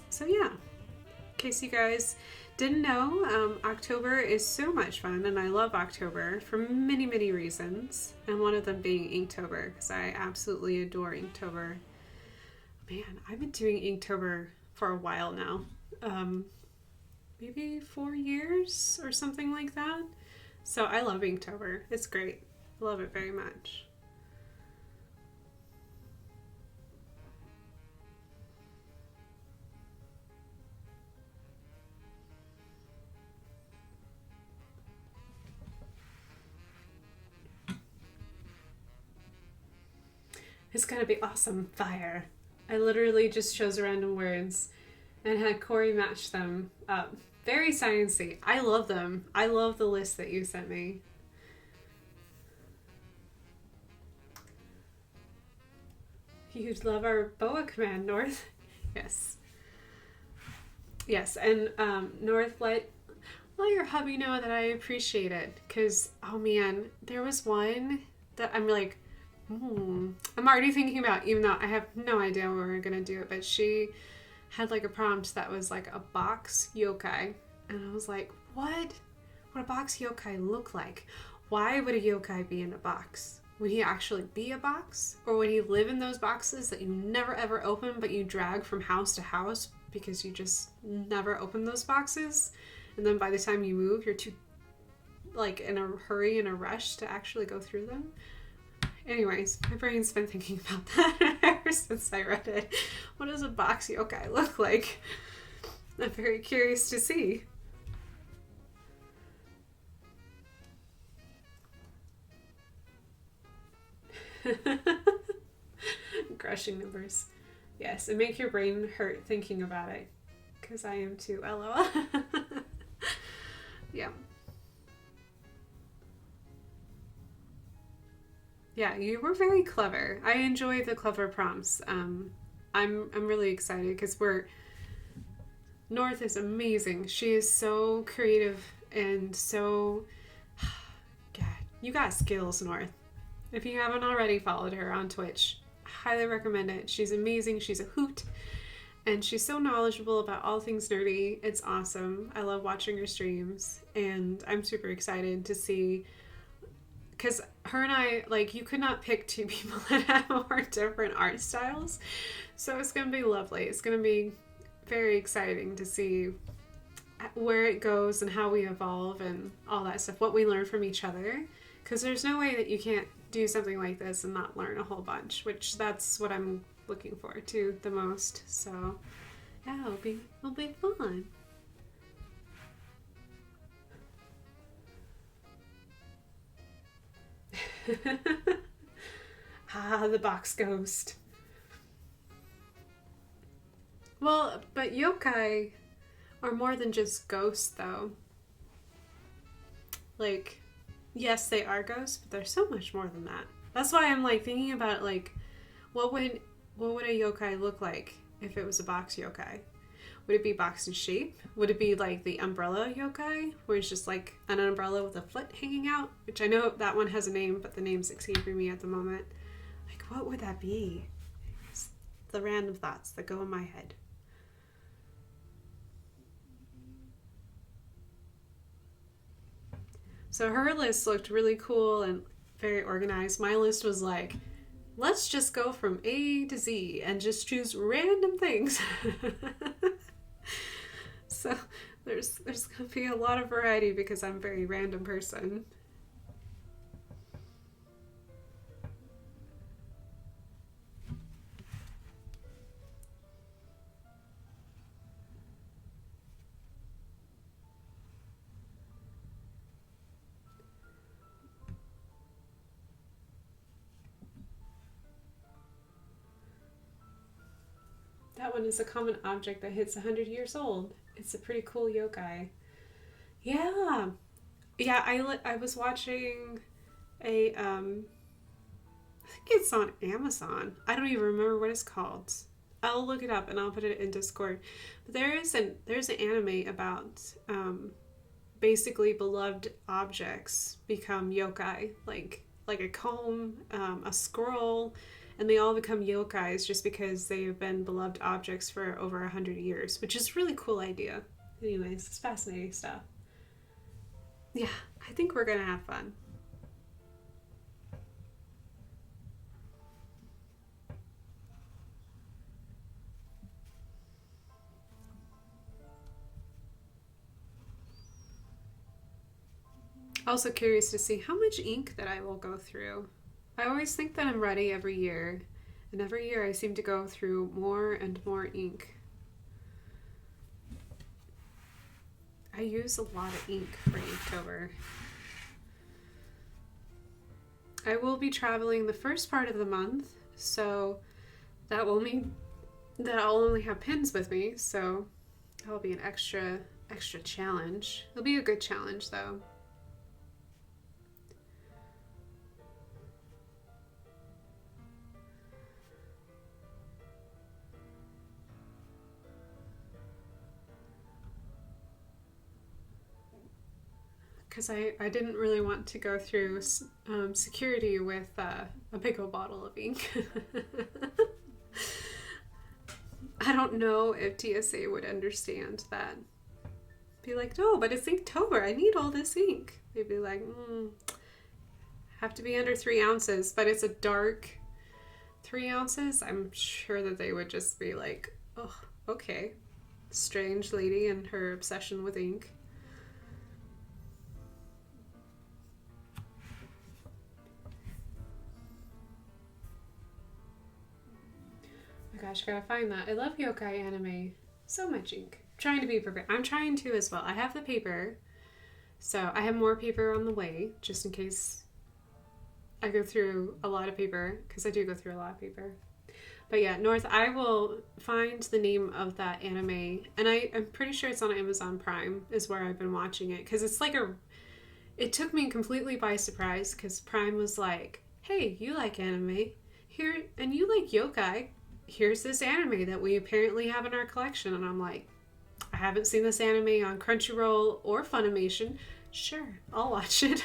So yeah, in case you guys didn't know, October is so much fun, and I love October for many, many reasons. And one of them being Inktober, because I absolutely adore Inktober. Man, I've been doing Inktober for a while now. Maybe 4 years or something like that. So I love Inktober. It's great. Love it very much. It's gonna be awesome. Fire. I literally just chose random words and had Corey match them up. Very sciencey. I love them. I love the list that you sent me. You'd love our boa command, North. Yes. Yes, and North, let your hubby know that I appreciate it. Because, oh man, there was one that I'm like, I'm already thinking about, even though I have no idea when we're going to do it, but she had like a prompt that was like a box yokai. And I was like, what? What a box yokai look like? Why would a yokai be in a box? Would he actually be a box? Or would he live in those boxes that you never ever open but you drag from house to house because you just never open those boxes? And then by the time you move, you're too like in a hurry, in a rush to actually go through them. Anyways, my brain's been thinking about that ever since I read it. What does a box yokai look like? I'm very curious to see. Crushing numbers. Yes, and make your brain hurt thinking about it. Because I am too, lol. Yeah. Yeah, you were very clever. I enjoy the clever prompts. I'm really excited because North is amazing. She is so creative and so God, you got skills, North. If you haven't already followed her on Twitch, I highly recommend it. She's amazing. She's a hoot. And she's so knowledgeable about all things nerdy. It's awesome. I love watching her streams. And I'm super excited to see, because her and I, like, you could not pick two people that have more different art styles. So it's going to be lovely. It's going to be very exciting to see where it goes and how we evolve and all that stuff, what we learn from each other. Because there's no way that you can't do something like this and not learn a whole bunch, which that's what I'm looking forward to the most. So yeah, it'll be fun. The box ghost. Well, but yokai are more than just ghosts, though. Like, yes, they are ghosts, but they're so much more than that. That's why I'm like thinking about like, what would a yokai look like if it was a box yokai? Would it be box in shape? Would it be like the umbrella yokai, where it's just like an umbrella with a foot hanging out? Which I know that one has a name, but the name's escaping me at the moment. Like, what would that be? It's the random thoughts that go in my head. So her list looked really cool and very organized. My list was like, let's just go from A to Z and just choose random things. So there's going to be a lot of variety because I'm a very random person. That one is a common object that hits 100 years old. It's a pretty cool yokai. Yeah. Yeah, I was watching a I think it's on Amazon. I don't even remember what it's called. I'll look it up and I'll put it in Discord. But there's an anime about basically beloved objects become yokai, like a comb, a scroll, and they all become yokais just because they have been beloved objects for over 100 years, which is a really cool idea. Anyways, it's fascinating stuff. Yeah, I think we're gonna have fun. Also curious to see how much ink that I will go through. I always think that I'm ready every year, and every year I seem to go through more and more ink. I use a lot of ink for Inktober. I will be traveling the first part of the month, so that will mean that I'll only have pens with me, so that'll be an extra challenge. It'll be a good challenge though. Because I didn't really want to go through security with a big old bottle of ink. I don't know if TSA would understand that. Be like, no, but it's Inktober. I need all this ink. They'd be like, have to be under 3 ounces, but it's a dark 3 ounces. I'm sure that they would just be like, oh, okay. Strange lady and her obsession with ink. Gosh, gotta find that. I love yokai anime. So much ink. I'm trying to be prepared. I'm trying to as well. I have the paper, so I have more paper on the way, just in case I go through a lot of paper, because I do go through a lot of paper. But yeah, North, I will find the name of that anime, and I'm pretty sure it's on Amazon Prime, is where I've been watching it, because it's like it took me completely by surprise, because Prime was like, hey, you like anime, here, and you like yokai, here's this anime that we apparently have in our collection. And I'm like, I haven't seen this anime on Crunchyroll or Funimation. Sure, I'll watch it.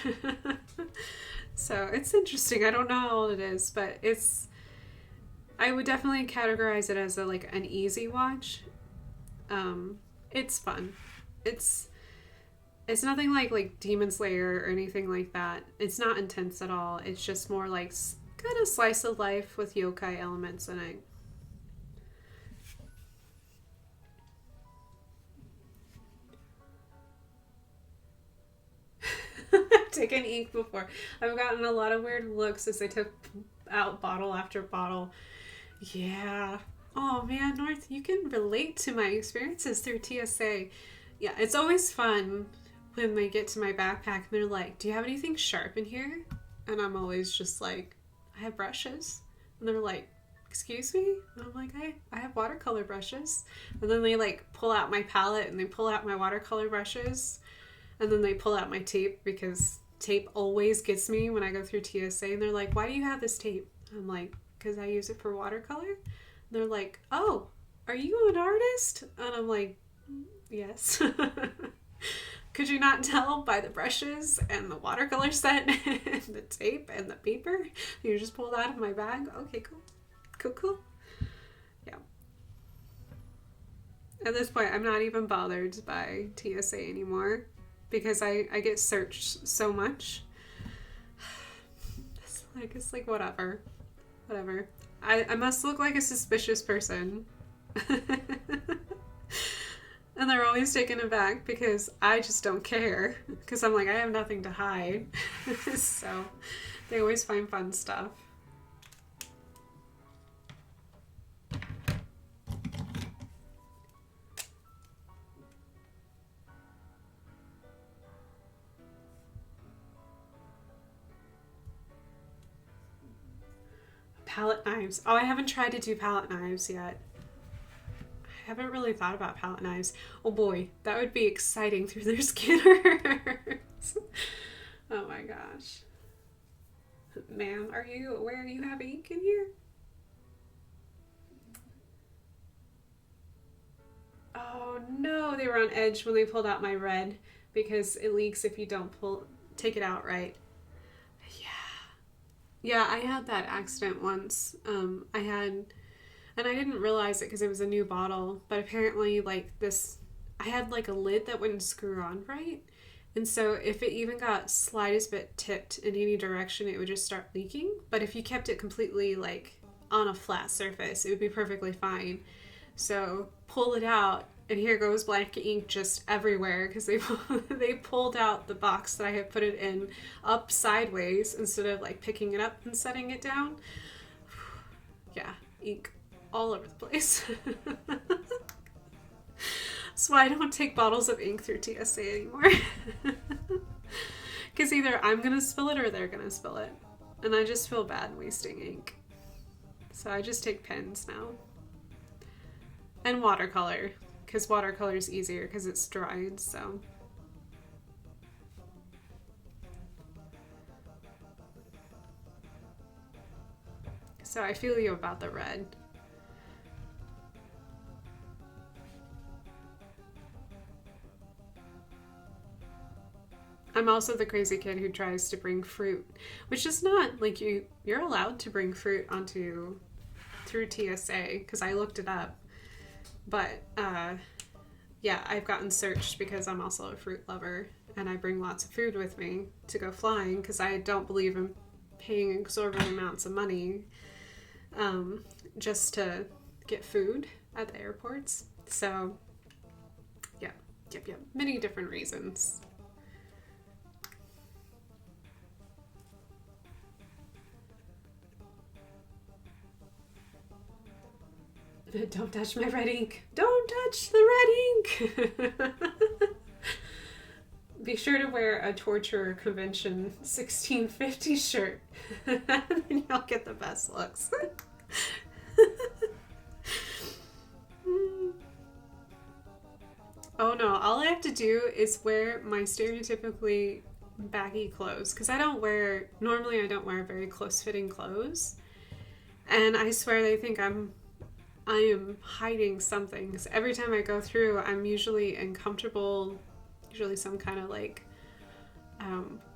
So it's interesting. I don't know how old it is, but I would definitely categorize it as an easy watch. It's fun. It's nothing like Demon Slayer or anything like that. It's not intense at all. It's just more like kind of slice of life with yokai elements in it. I've taken ink before. I've gotten a lot of weird looks as I took out bottle after bottle. Yeah. Oh man, North, you can relate to my experiences through TSA. Yeah, it's always fun when they get to my backpack and they're like, do you have anything sharp in here? And I'm always just like, I have brushes. And they're like, excuse me? And I'm like, I have watercolor brushes. And then they pull out my palette and they pull out my watercolor brushes. And then they pull out my tape, because tape always gets me when I go through TSA. And they're like, why do you have this tape? I'm like, because I use it for watercolor. And they're like, oh, are you an artist? And I'm like, yes. Could you not tell by the brushes and the watercolor set and the tape and the paper? You just pulled out of my bag? Okay, cool. Yeah. At this point, I'm not even bothered by TSA anymore, because I get searched so much. It's like whatever. I must look like a suspicious person. And they're always taken aback because I just don't care, because I'm like, I have nothing to hide. So they always find fun stuff. Palette knives. Oh, I haven't tried to do palette knives yet. I haven't really thought about palette knives. Oh boy, that would be exciting through their skinners. Oh my gosh. Ma'am, are you aware you have ink in here? Oh no, they were on edge when they pulled out my red, because it leaks if you don't take it out right. Yeah. Yeah, I had that accident once. And I didn't realize it because it was a new bottle, but apparently, like, I had like a lid that wouldn't screw on right. And so if it even got slightest bit tipped in any direction, it would just start leaking. But if you kept it completely like on a flat surface, it would be perfectly fine. So pull it out, and here goes black ink just everywhere because they pulled out the box that I had put it in up sideways instead of like picking it up and setting it down. Yeah, ink all over the place. That's why I don't take bottles of ink through TSA anymore. Because either I'm going to spill it or they're going to spill it. And I just feel bad wasting ink. So I just take pens now. And watercolor. Because watercolor is easier because it's dried, so. So I feel you about the red. I'm also the crazy kid who tries to bring fruit, which is not like you're allowed to bring fruit through TSA because I looked it up. But yeah, I've gotten searched because I'm also a fruit lover and I bring lots of food with me to go flying because I don't believe in paying exorbitant amounts of money just to get food at the airports. So yeah, yep, many different reasons. Don't touch my red ink. Don't touch the red ink. Be sure to wear a Torture Convention 1650 shirt. And you'll get the best looks. Oh no, all I have to do is wear my stereotypically baggy clothes. Because normally I don't wear very close-fitting clothes. And I swear they think I am hiding something. Because every time I go through, I'm usually in comfortable, usually some kind of like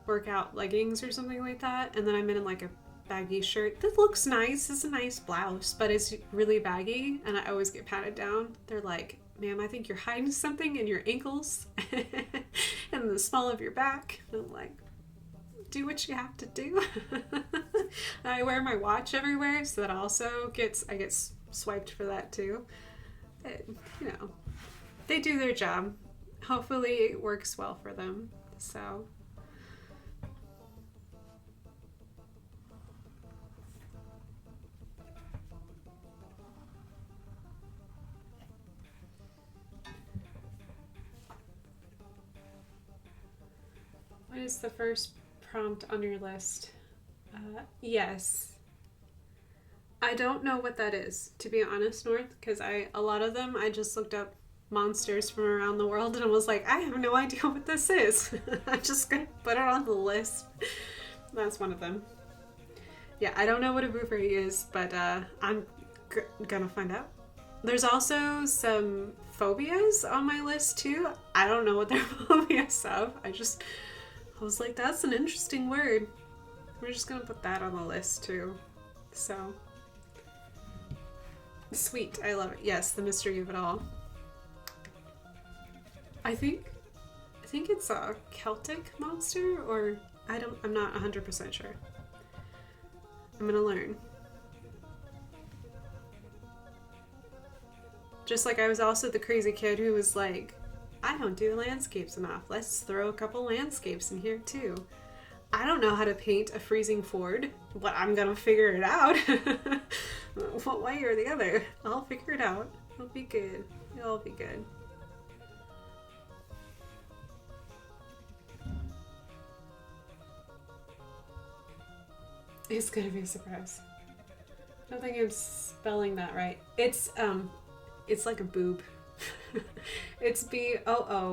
workout leggings or something like that. And then I'm in like a baggy shirt. That looks nice. It's a nice blouse, but it's really baggy. And I always get patted down. They're like, ma'am, I think you're hiding something in your ankles and the small of your back. And I'm like, do what you have to do. I wear my watch everywhere, so that also I get swiped for that too. They do their job. Hopefully it works well for them. So what is the first prompt on your list? Yes. I don't know what that is, to be honest, North, because a lot of them I just looked up monsters from around the world and I was like, I have no idea what this is. I'm just gonna put it on the list. That's one of them. Yeah, I don't know what a blueberry is, but I'm gonna find out. There's also some phobias on my list too. I don't know what they're phobias of. I was like, that's an interesting word. We're just gonna put that on the list too. So sweet, I love it. Yes, the mystery of it all. I think it's a Celtic monster, or I'm not 100% sure. I'm gonna learn. Just like I was also the crazy kid who was like, I don't do landscapes enough. Let's throw a couple landscapes in here too. I don't know how to paint a freezing Ford, but I'm gonna figure it out. One way or the other. I'll figure it out. It'll be good. It'll be good. It's gonna be a surprise. I don't think I'm spelling that right. It's like a boob. It's BOOBRIE.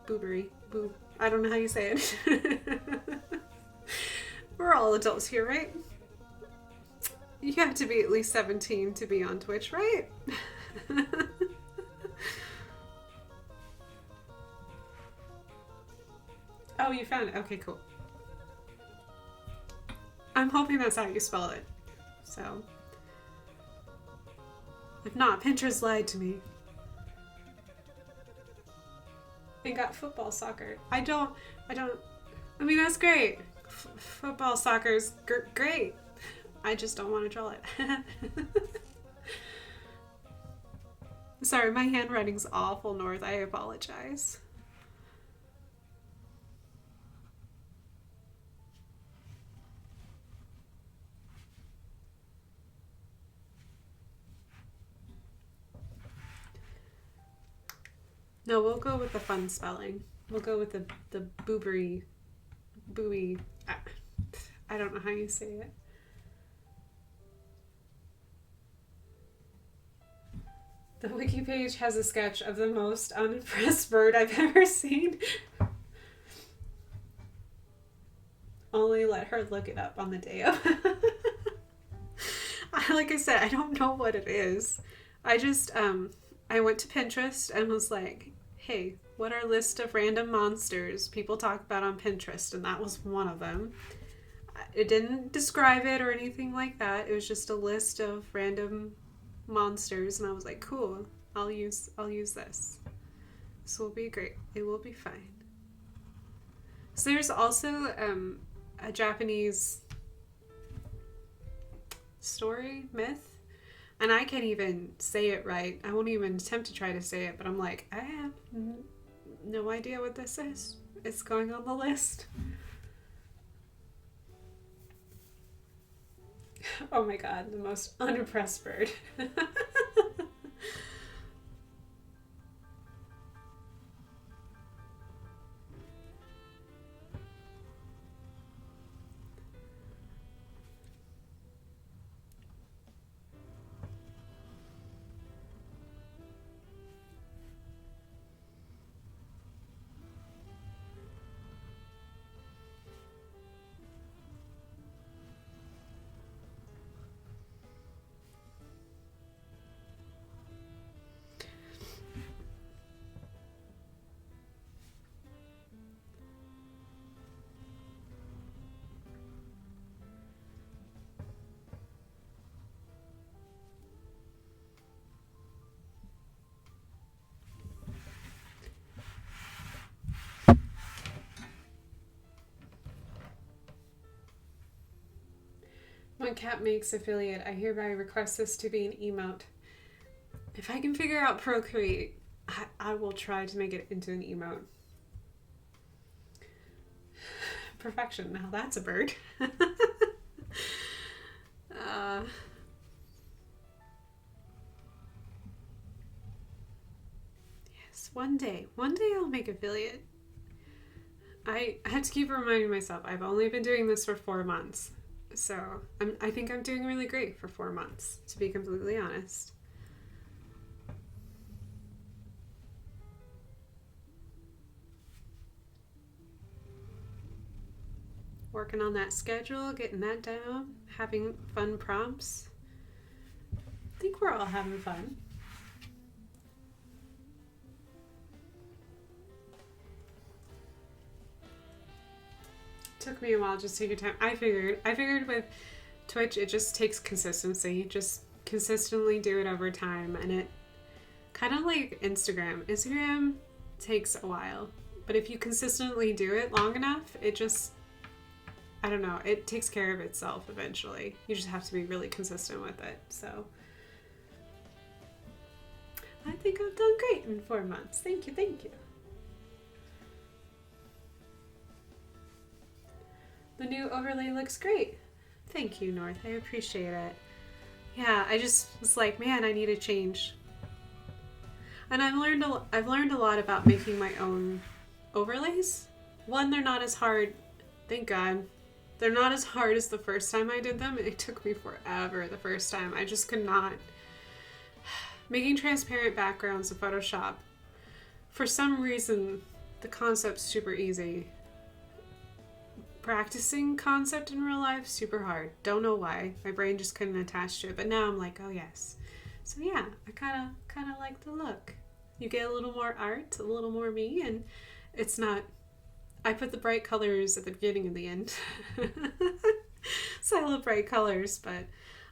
Boobery. Boob. I don't know how you say it. We're all adults here, right? You have to be at least 17 to be on Twitch, right? Oh, you found it. Okay, cool. I'm hoping that's how you spell it. So, if not, Pinterest lied to me. And got football, soccer. I mean, that's great. Football, soccer's great. I just don't want to draw it. Sorry, my handwriting's awful, North. I apologize. No, we'll go with the fun spelling. We'll go with the boobery, booey. I don't know how you say it. The wiki page has a sketch of the most unimpressed bird I've ever seen. Only let her look it up on the day of. Like I said, I don't know what it is. I just, I went to Pinterest and was like, hey, what are a list of random monsters people talk about on Pinterest? And that was one of them. It didn't describe it or anything like that. It was just a list of random monsters, and I was like, cool, I'll use this. This will be great. It will be fine. So there's also a Japanese story, myth, and I can't even say it right. I won't even attempt to try to say it, but I'm like, I have no idea what this is. It's going on the list. Oh my god, the most unimpressed bird. When Cat makes affiliate, I hereby request this to be an emote. If I can figure out Procreate, I will try to make it into an emote. Perfection. Now that's a bird. Yes, one day I'll make affiliate. I had to keep reminding myself, I've only been doing this for 4 months. So I think I'm doing really great for 4 months, to be completely honest. Working on that schedule, getting that down, having fun prompts. I think we're all having fun. Took me a while just to take your time. I figured with Twitch it just takes consistency. Just consistently do it over time, and it kind of like Instagram. Instagram takes a while, but if you consistently do it long enough, it just, I don't know, it takes care of itself eventually. You just have to be really consistent with it. So I think I've done great in 4 months. Thank you. The new overlay looks great. Thank you, North. I appreciate it. Yeah, I just was like, man, I need a change. And I've learned a lot about making my own overlays. One, they're not as hard. Thank God. They're not as hard as the first time I did them. It took me forever the first time. I just could not. Making transparent backgrounds in Photoshop, for some reason, the concept's super easy. Practicing concept in real life, super hard. Don't know why. My brain just couldn't attach to it. But now I'm like, oh yes. So yeah, I kind of like the look. You get a little more art, a little more me, and it's not. I put the bright colors at the beginning and the end. So I love bright colors, but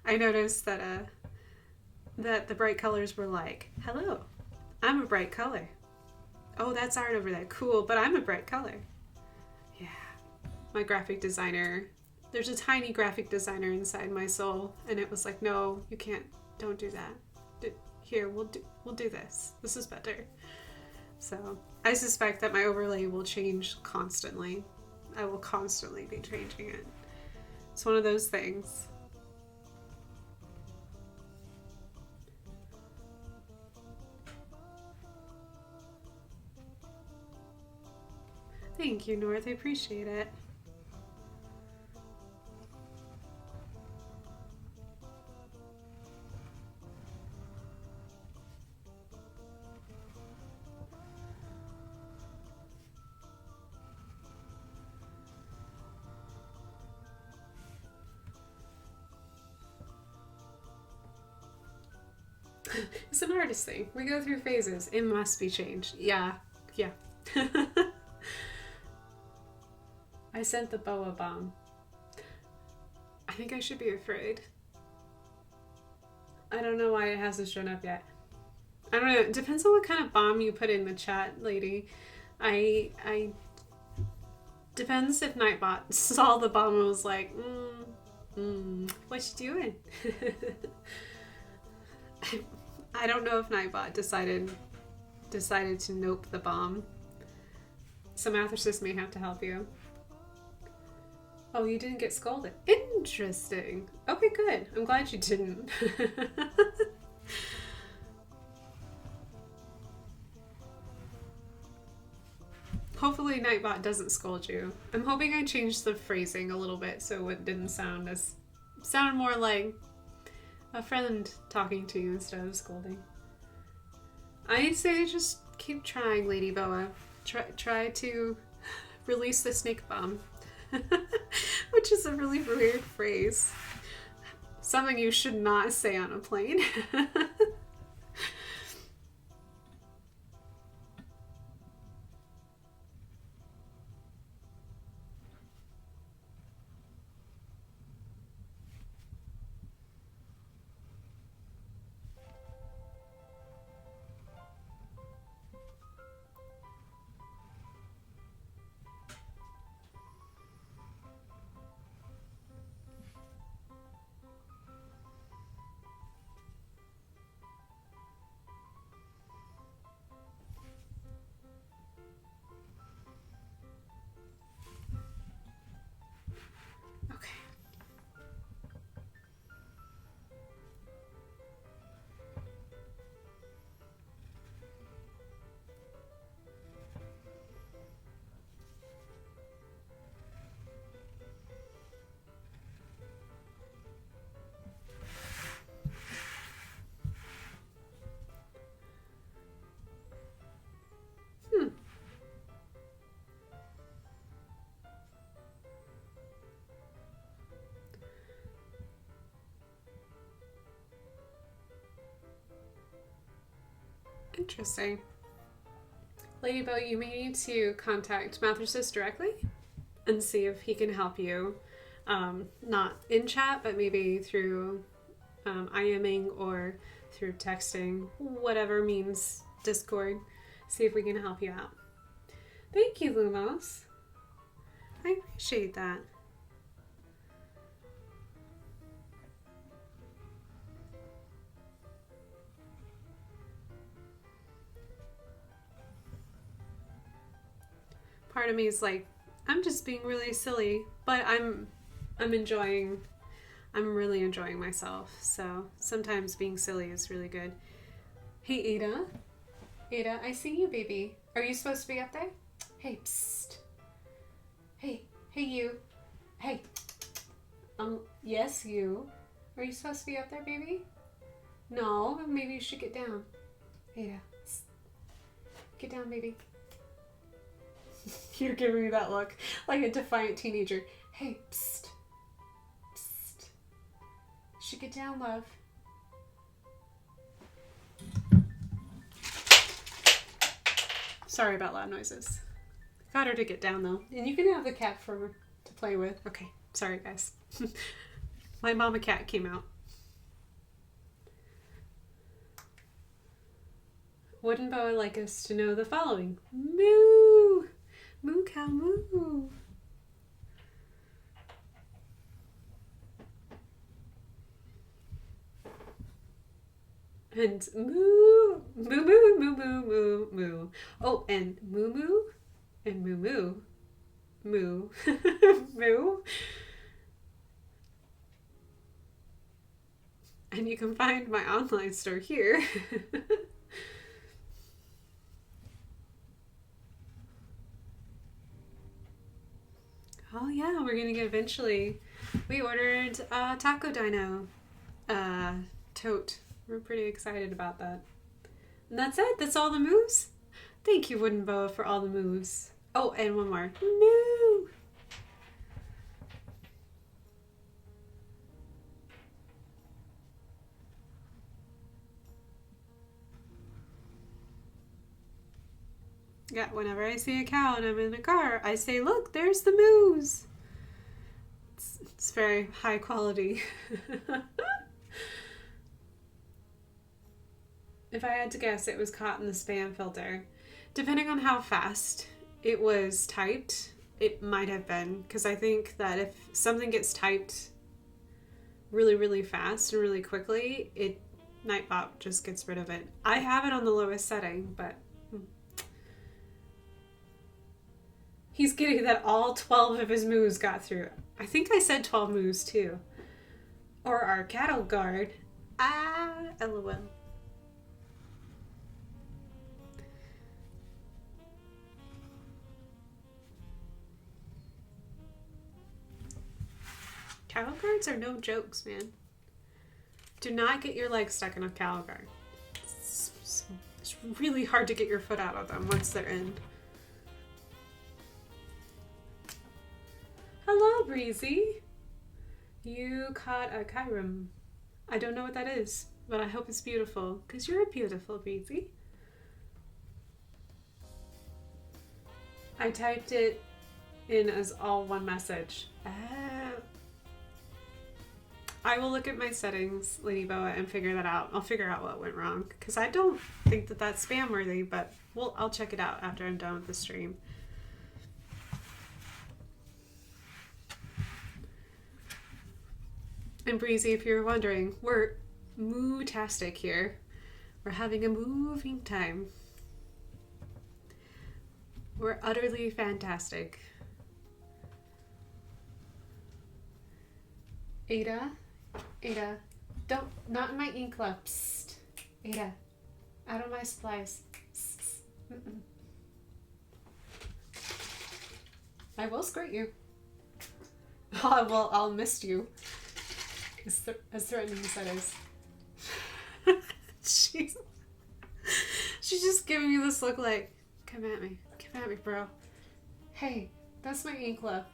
I noticed that that the bright colors were like, hello, I'm a bright color. Oh, that's art over there. Cool, but I'm a bright color. Yeah. My graphic designer, there's a tiny graphic designer inside my soul, and it was like, no, you can't, don't do that. Here, we'll do this. This is better. So I suspect that my overlay will change constantly. I will constantly be changing it. It's one of those things. Thank you, North. I appreciate it. It's an artist thing. We go through phases. It must be changed. Yeah. I sent the boa bomb. I think I should be afraid. I don't know why it hasn't shown up yet. I don't know. It depends on what kind of bomb you put in the chat, lady. I depends if Nightbot saw the bomb and was like, what you doing? I don't know if Nightbot decided to nope the bomb. So Mathesist may have to help you. Oh, you didn't get scolded. Interesting. Okay, good. I'm glad you didn't. Hopefully Nightbot doesn't scold you. I'm hoping I changed the phrasing a little bit so it didn't sounded more like a friend talking to you instead of scolding. I'd say just keep trying, Lady Boa. Try to release the snake bomb. Which is a really weird phrase. Something you should not say on a plane. Interesting. Ladybug, you may need to contact Mathesist directly and see if he can help you. Not in chat, but maybe through IMing or through texting, whatever means, Discord. See if we can help you out. Thank you, Lumos. I appreciate that. Part of me is like, I'm just being really silly, but I'm really enjoying myself. So sometimes being silly is really good. Hey, Ada, I see you, baby. Are you supposed to be up there? Hey, psst. Hey, you. Hey. Yes, you. Are you supposed to be up there, baby? No, maybe you should get down. Ada, psst. Get down, baby. You're giving me that look like a defiant teenager. Hey, psst. Psst. You should get down, love. Sorry about loud noises. Got her to get down though. And you can have the cat to play with. Okay, sorry guys. My mama cat came out. Wouldn't Bo like us to know the following? Moo! Moo cow moo! And moo! Moo moo moo moo moo moo. Oh, and moo moo and moo moo. Moo. Moo. And you can find my online store here. Oh yeah, we're gonna get eventually. We ordered a Taco Dino tote. We're pretty excited about that. And that's it. That's all the moves. Thank you, Wooden Boa, for all the moves. Oh, and one more. Moo! Yeah, whenever I see a cow and I'm in a car, I say, look, there's the moose. It's very high quality. If I had to guess, it was caught in the spam filter. Depending on how fast it was typed, it might have been. Because I think that if something gets typed really, really fast and really quickly, Nightbot just gets rid of it. I have it on the lowest setting, but he's getting that all 12 of his moves got through. I think I said 12 moves too. Or our cattle guard. LOL. Cattle guards are no jokes, man. Do not get your legs stuck in a cattle guard. It's really hard to get your foot out of them once they're in. Hello, Breezy. You caught a Kyrum. I don't know what that is, but I hope it's beautiful, because you're beautiful, Breezy. I typed it in as all one message. I will look at my settings, Lady Boa, and figure that out. I'll figure out what went wrong, because I don't think that that's spam worthy, but I'll check it out after I'm done with the stream. And Breezy, if you're wondering, we're moo-tastic here. We're having a moving time. We're utterly fantastic. Ada, not in my ink lab. Psst. Ada, out of my supplies. I will squirt you. I'll mist you. As threatening as that is. She's just giving me this look like, come at me, bro. Hey, that's my ink lab.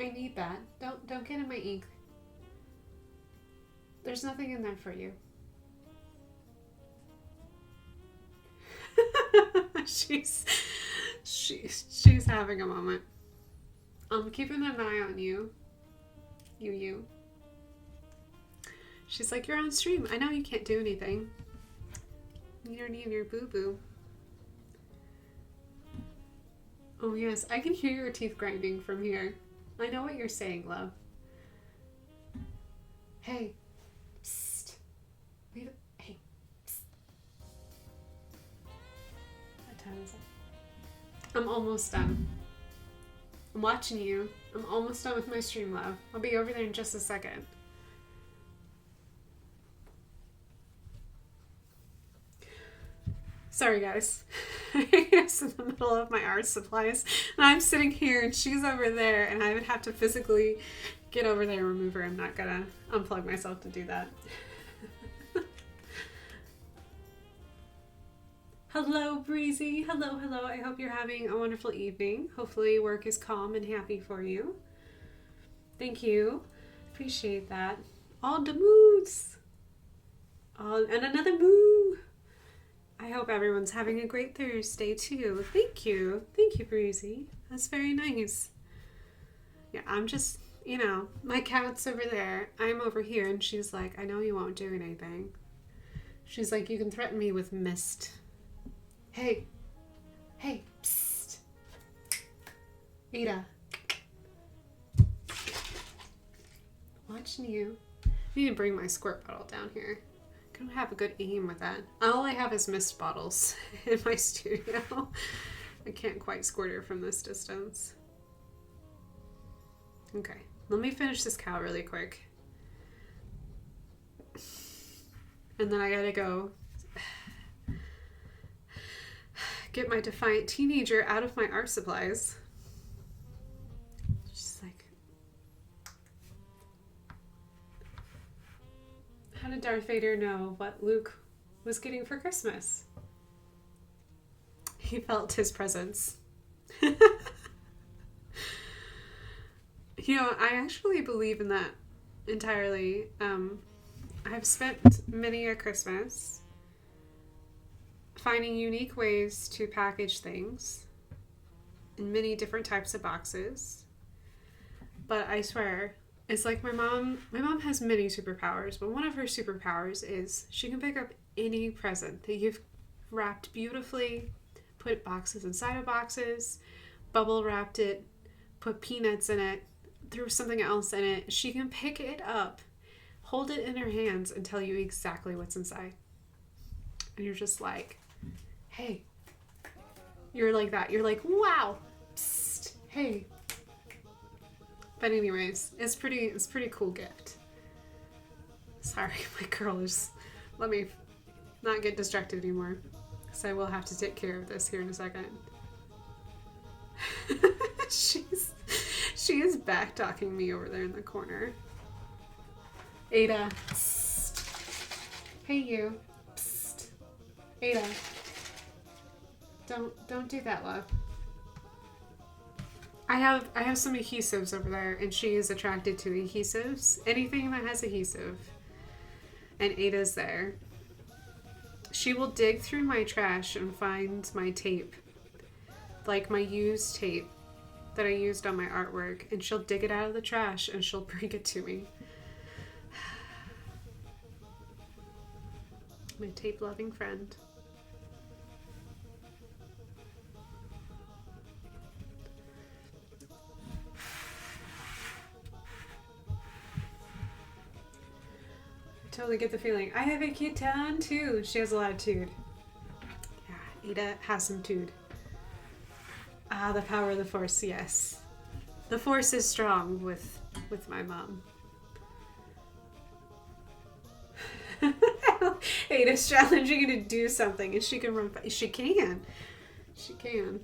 I need that. Don't get in my ink. There's nothing in there for you. She's having a moment. I'm keeping an eye on you. You. She's like, you're on stream. I know you can't do anything. You're near your boo-boo. Oh yes, I can hear your teeth grinding from here. I know what you're saying, love. Hey. Psst. Hey. Psst. What time is it? I'm almost done. I'm watching you. I'm almost done with my stream, love. I'll be over there in just a second. Sorry, guys. It's in the middle of my art supplies. And I'm sitting here and she's over there and I would have to physically get over there and remove her. I'm not gonna unplug myself to do that. Hello, Breezy. Hello. I hope you're having a wonderful evening. Hopefully work is calm and happy for you. Thank you. Appreciate that. All the moves. And another moo. I hope everyone's having a great Thursday too. Thank you, Breezy. That's very nice. Yeah, I'm just my cat's over there. I'm over here. And she's like, I know you won't do anything. She's like, you can threaten me with mist. Hey, psst. Ada. Watching you. I need to bring my squirt bottle down here. I don't have a good aim with that. All I have is mist bottles in my studio. I can't quite squirt her from this distance. Okay, let me finish this cow really quick. And then I gotta go get my defiant teenager out of my art supplies. She's like, how did Darth Vader know what Luke was getting for Christmas? He felt his presence. I actually believe in that entirely. I've spent many a Christmas finding unique ways to package things in many different types of boxes. But I swear, it's like my mom has many superpowers, but one of her superpowers is she can pick up any present that you've wrapped beautifully, put boxes inside of boxes, bubble wrapped it, put peanuts in it, threw something else in it. She can pick it up, hold it in her hands, and tell you exactly what's inside. And you're just like, hey. You're like that. You're like, wow. Psst. Hey. But anyways, it's pretty cool gift. Sorry, my girl is... Let me not get distracted anymore, because I will have to take care of this here in a second. She is back talking me over there in the corner. Ada. Psst. Hey you. Psst. Ada. Don't do that, love. I have some adhesives over there, and she is attracted to adhesives. Anything that has adhesive. And Ada's there. She will dig through my trash and find my tape. Like my used tape that I used on my artwork. And she'll dig it out of the trash and she'll bring it to me. My tape-loving friend. Totally get the feeling. I have a kitten too. She has a lot of tood. Yeah, Ada has some tood. Ah, the power of the Force, yes. The Force is strong with my mom. Ada's challenging her to do something, and she can run. She can. She can.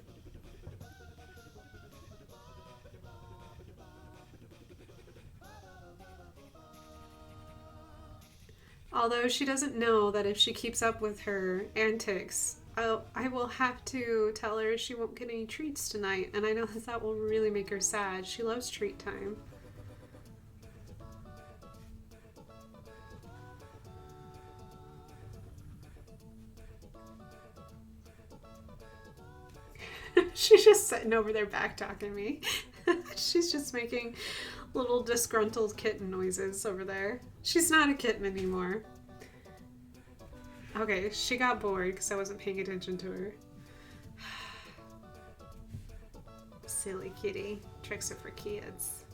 Although she doesn't know that if she keeps up with her antics, I will have to tell her she won't get any treats tonight. And I know that will really make her sad. She loves treat time. She's just sitting over there back talking me. She's just making little disgruntled kitten noises over there. She's not a kitten anymore. Okay, she got bored because I wasn't paying attention to her. Silly kitty. Tricks are for kids.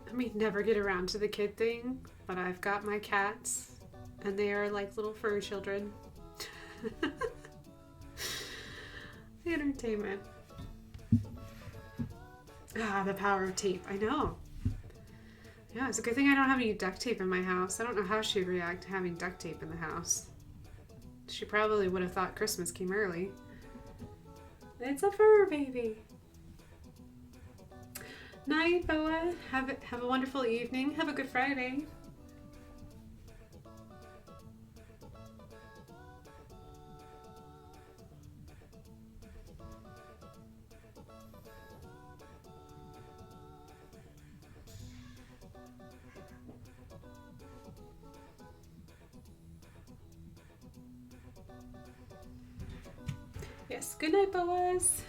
I may never get around to the kid thing, but I've got my cats, and they are like little fur children. The entertainment. Ah, the power of tape. I know. Yeah, it's a good thing I don't have any duct tape in my house. I don't know how she'd react to having duct tape in the house. She probably would have thought Christmas came early. It's a fur baby. Night, Boa. Have a wonderful evening. Have a good Friday. Yes, good night, Boaz.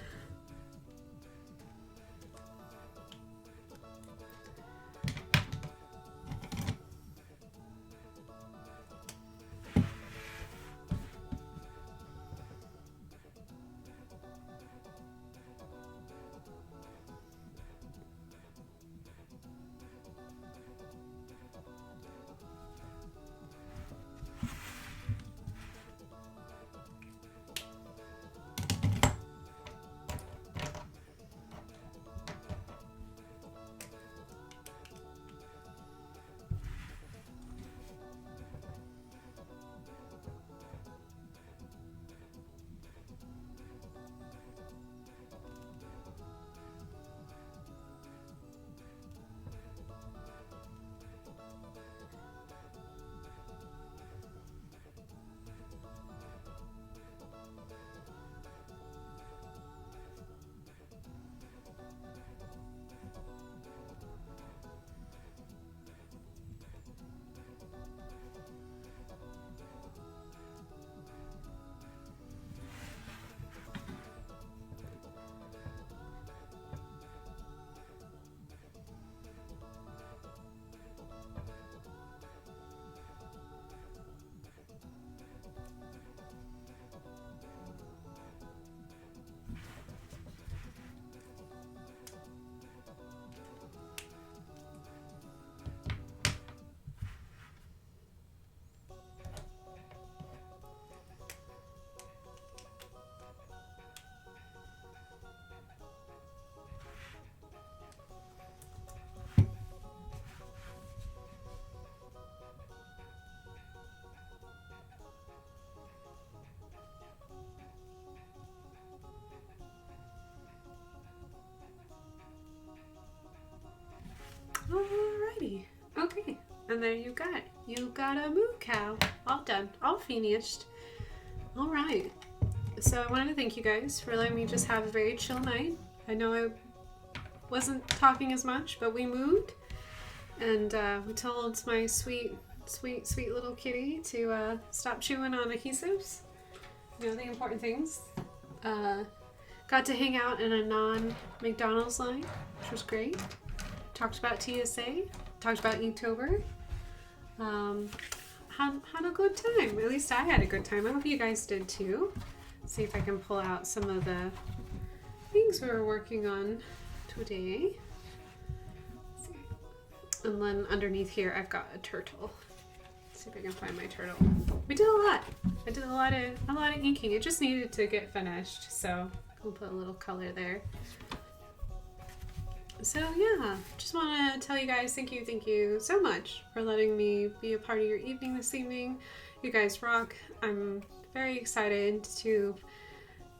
Alrighty. Okay. And there you got it. You got a moo cow. All done. All finished. Alright. So I wanted to thank you guys for letting me just have a very chill night. I know I wasn't talking as much, but we moved. And we told my sweet little kitty to stop chewing on adhesives. You know, the important things. Got to hang out in a non-McDonald's line, which was great. Talked about TSA, talked about Inktober. Had a good time. At least I had a good time. I hope you guys did too. See if I can pull out some of the things we were working on today. And then underneath here, I've got a turtle. Let's see if I can find my turtle. We did a lot. I did a lot of inking. It just needed to get finished, so we'll put a little color there. So yeah, just want to tell you guys thank you so much for letting me be a part of your evening this evening. You guys rock. I'm very excited to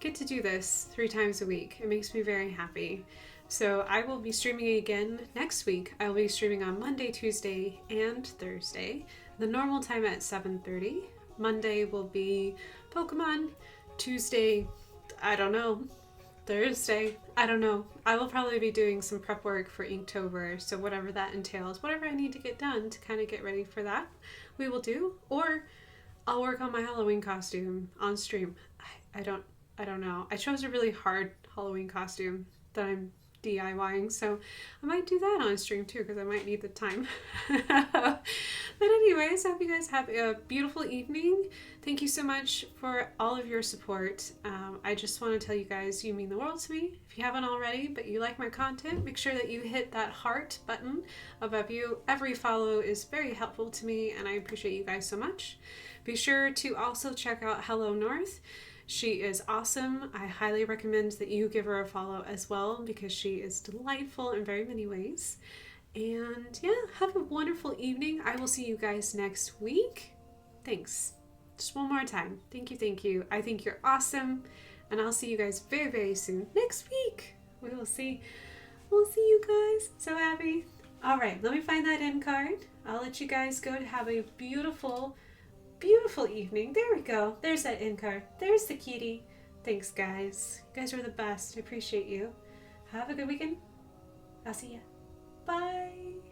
get to do this 3 times a week. It makes me very happy. So I will be streaming again next week. I will be streaming on Monday, Tuesday, and Thursday. The normal time at 7:30. Monday will be Pokemon. Tuesday, I don't know. Thursday, I don't know. I will probably be doing some prep work for Inktober, so whatever that entails, whatever I need to get done to kind of get ready for that, we will do. Or I'll work on my Halloween costume on stream. I don't know. I chose a really hard Halloween costume that I'm DIYing, so I might do that on stream too because I might need the time. But anyways, I hope you guys have a beautiful evening. Thank you so much for all of your support. I just want to tell you guys you mean the world to me. If you haven't already, but you like my content, make sure that you hit that heart button above you. Every follow is very helpful to me, and I appreciate you guys so much. Be sure to also check out Hello North. She is awesome. I highly recommend that you give her a follow as well because she is delightful in very many ways. And yeah, have a wonderful evening. I will see you guys next week. Thanks. Just one more time. Thank you. I think you're awesome. And I'll see you guys very, very soon. Next week. We'll see you guys. So happy. All right, let me find that end card. I'll let you guys go to have a beautiful evening. There we go. There's that end card. There's the kitty. Thanks, guys. You guys are the best. I appreciate you. Have a good weekend. I'll see ya. Bye.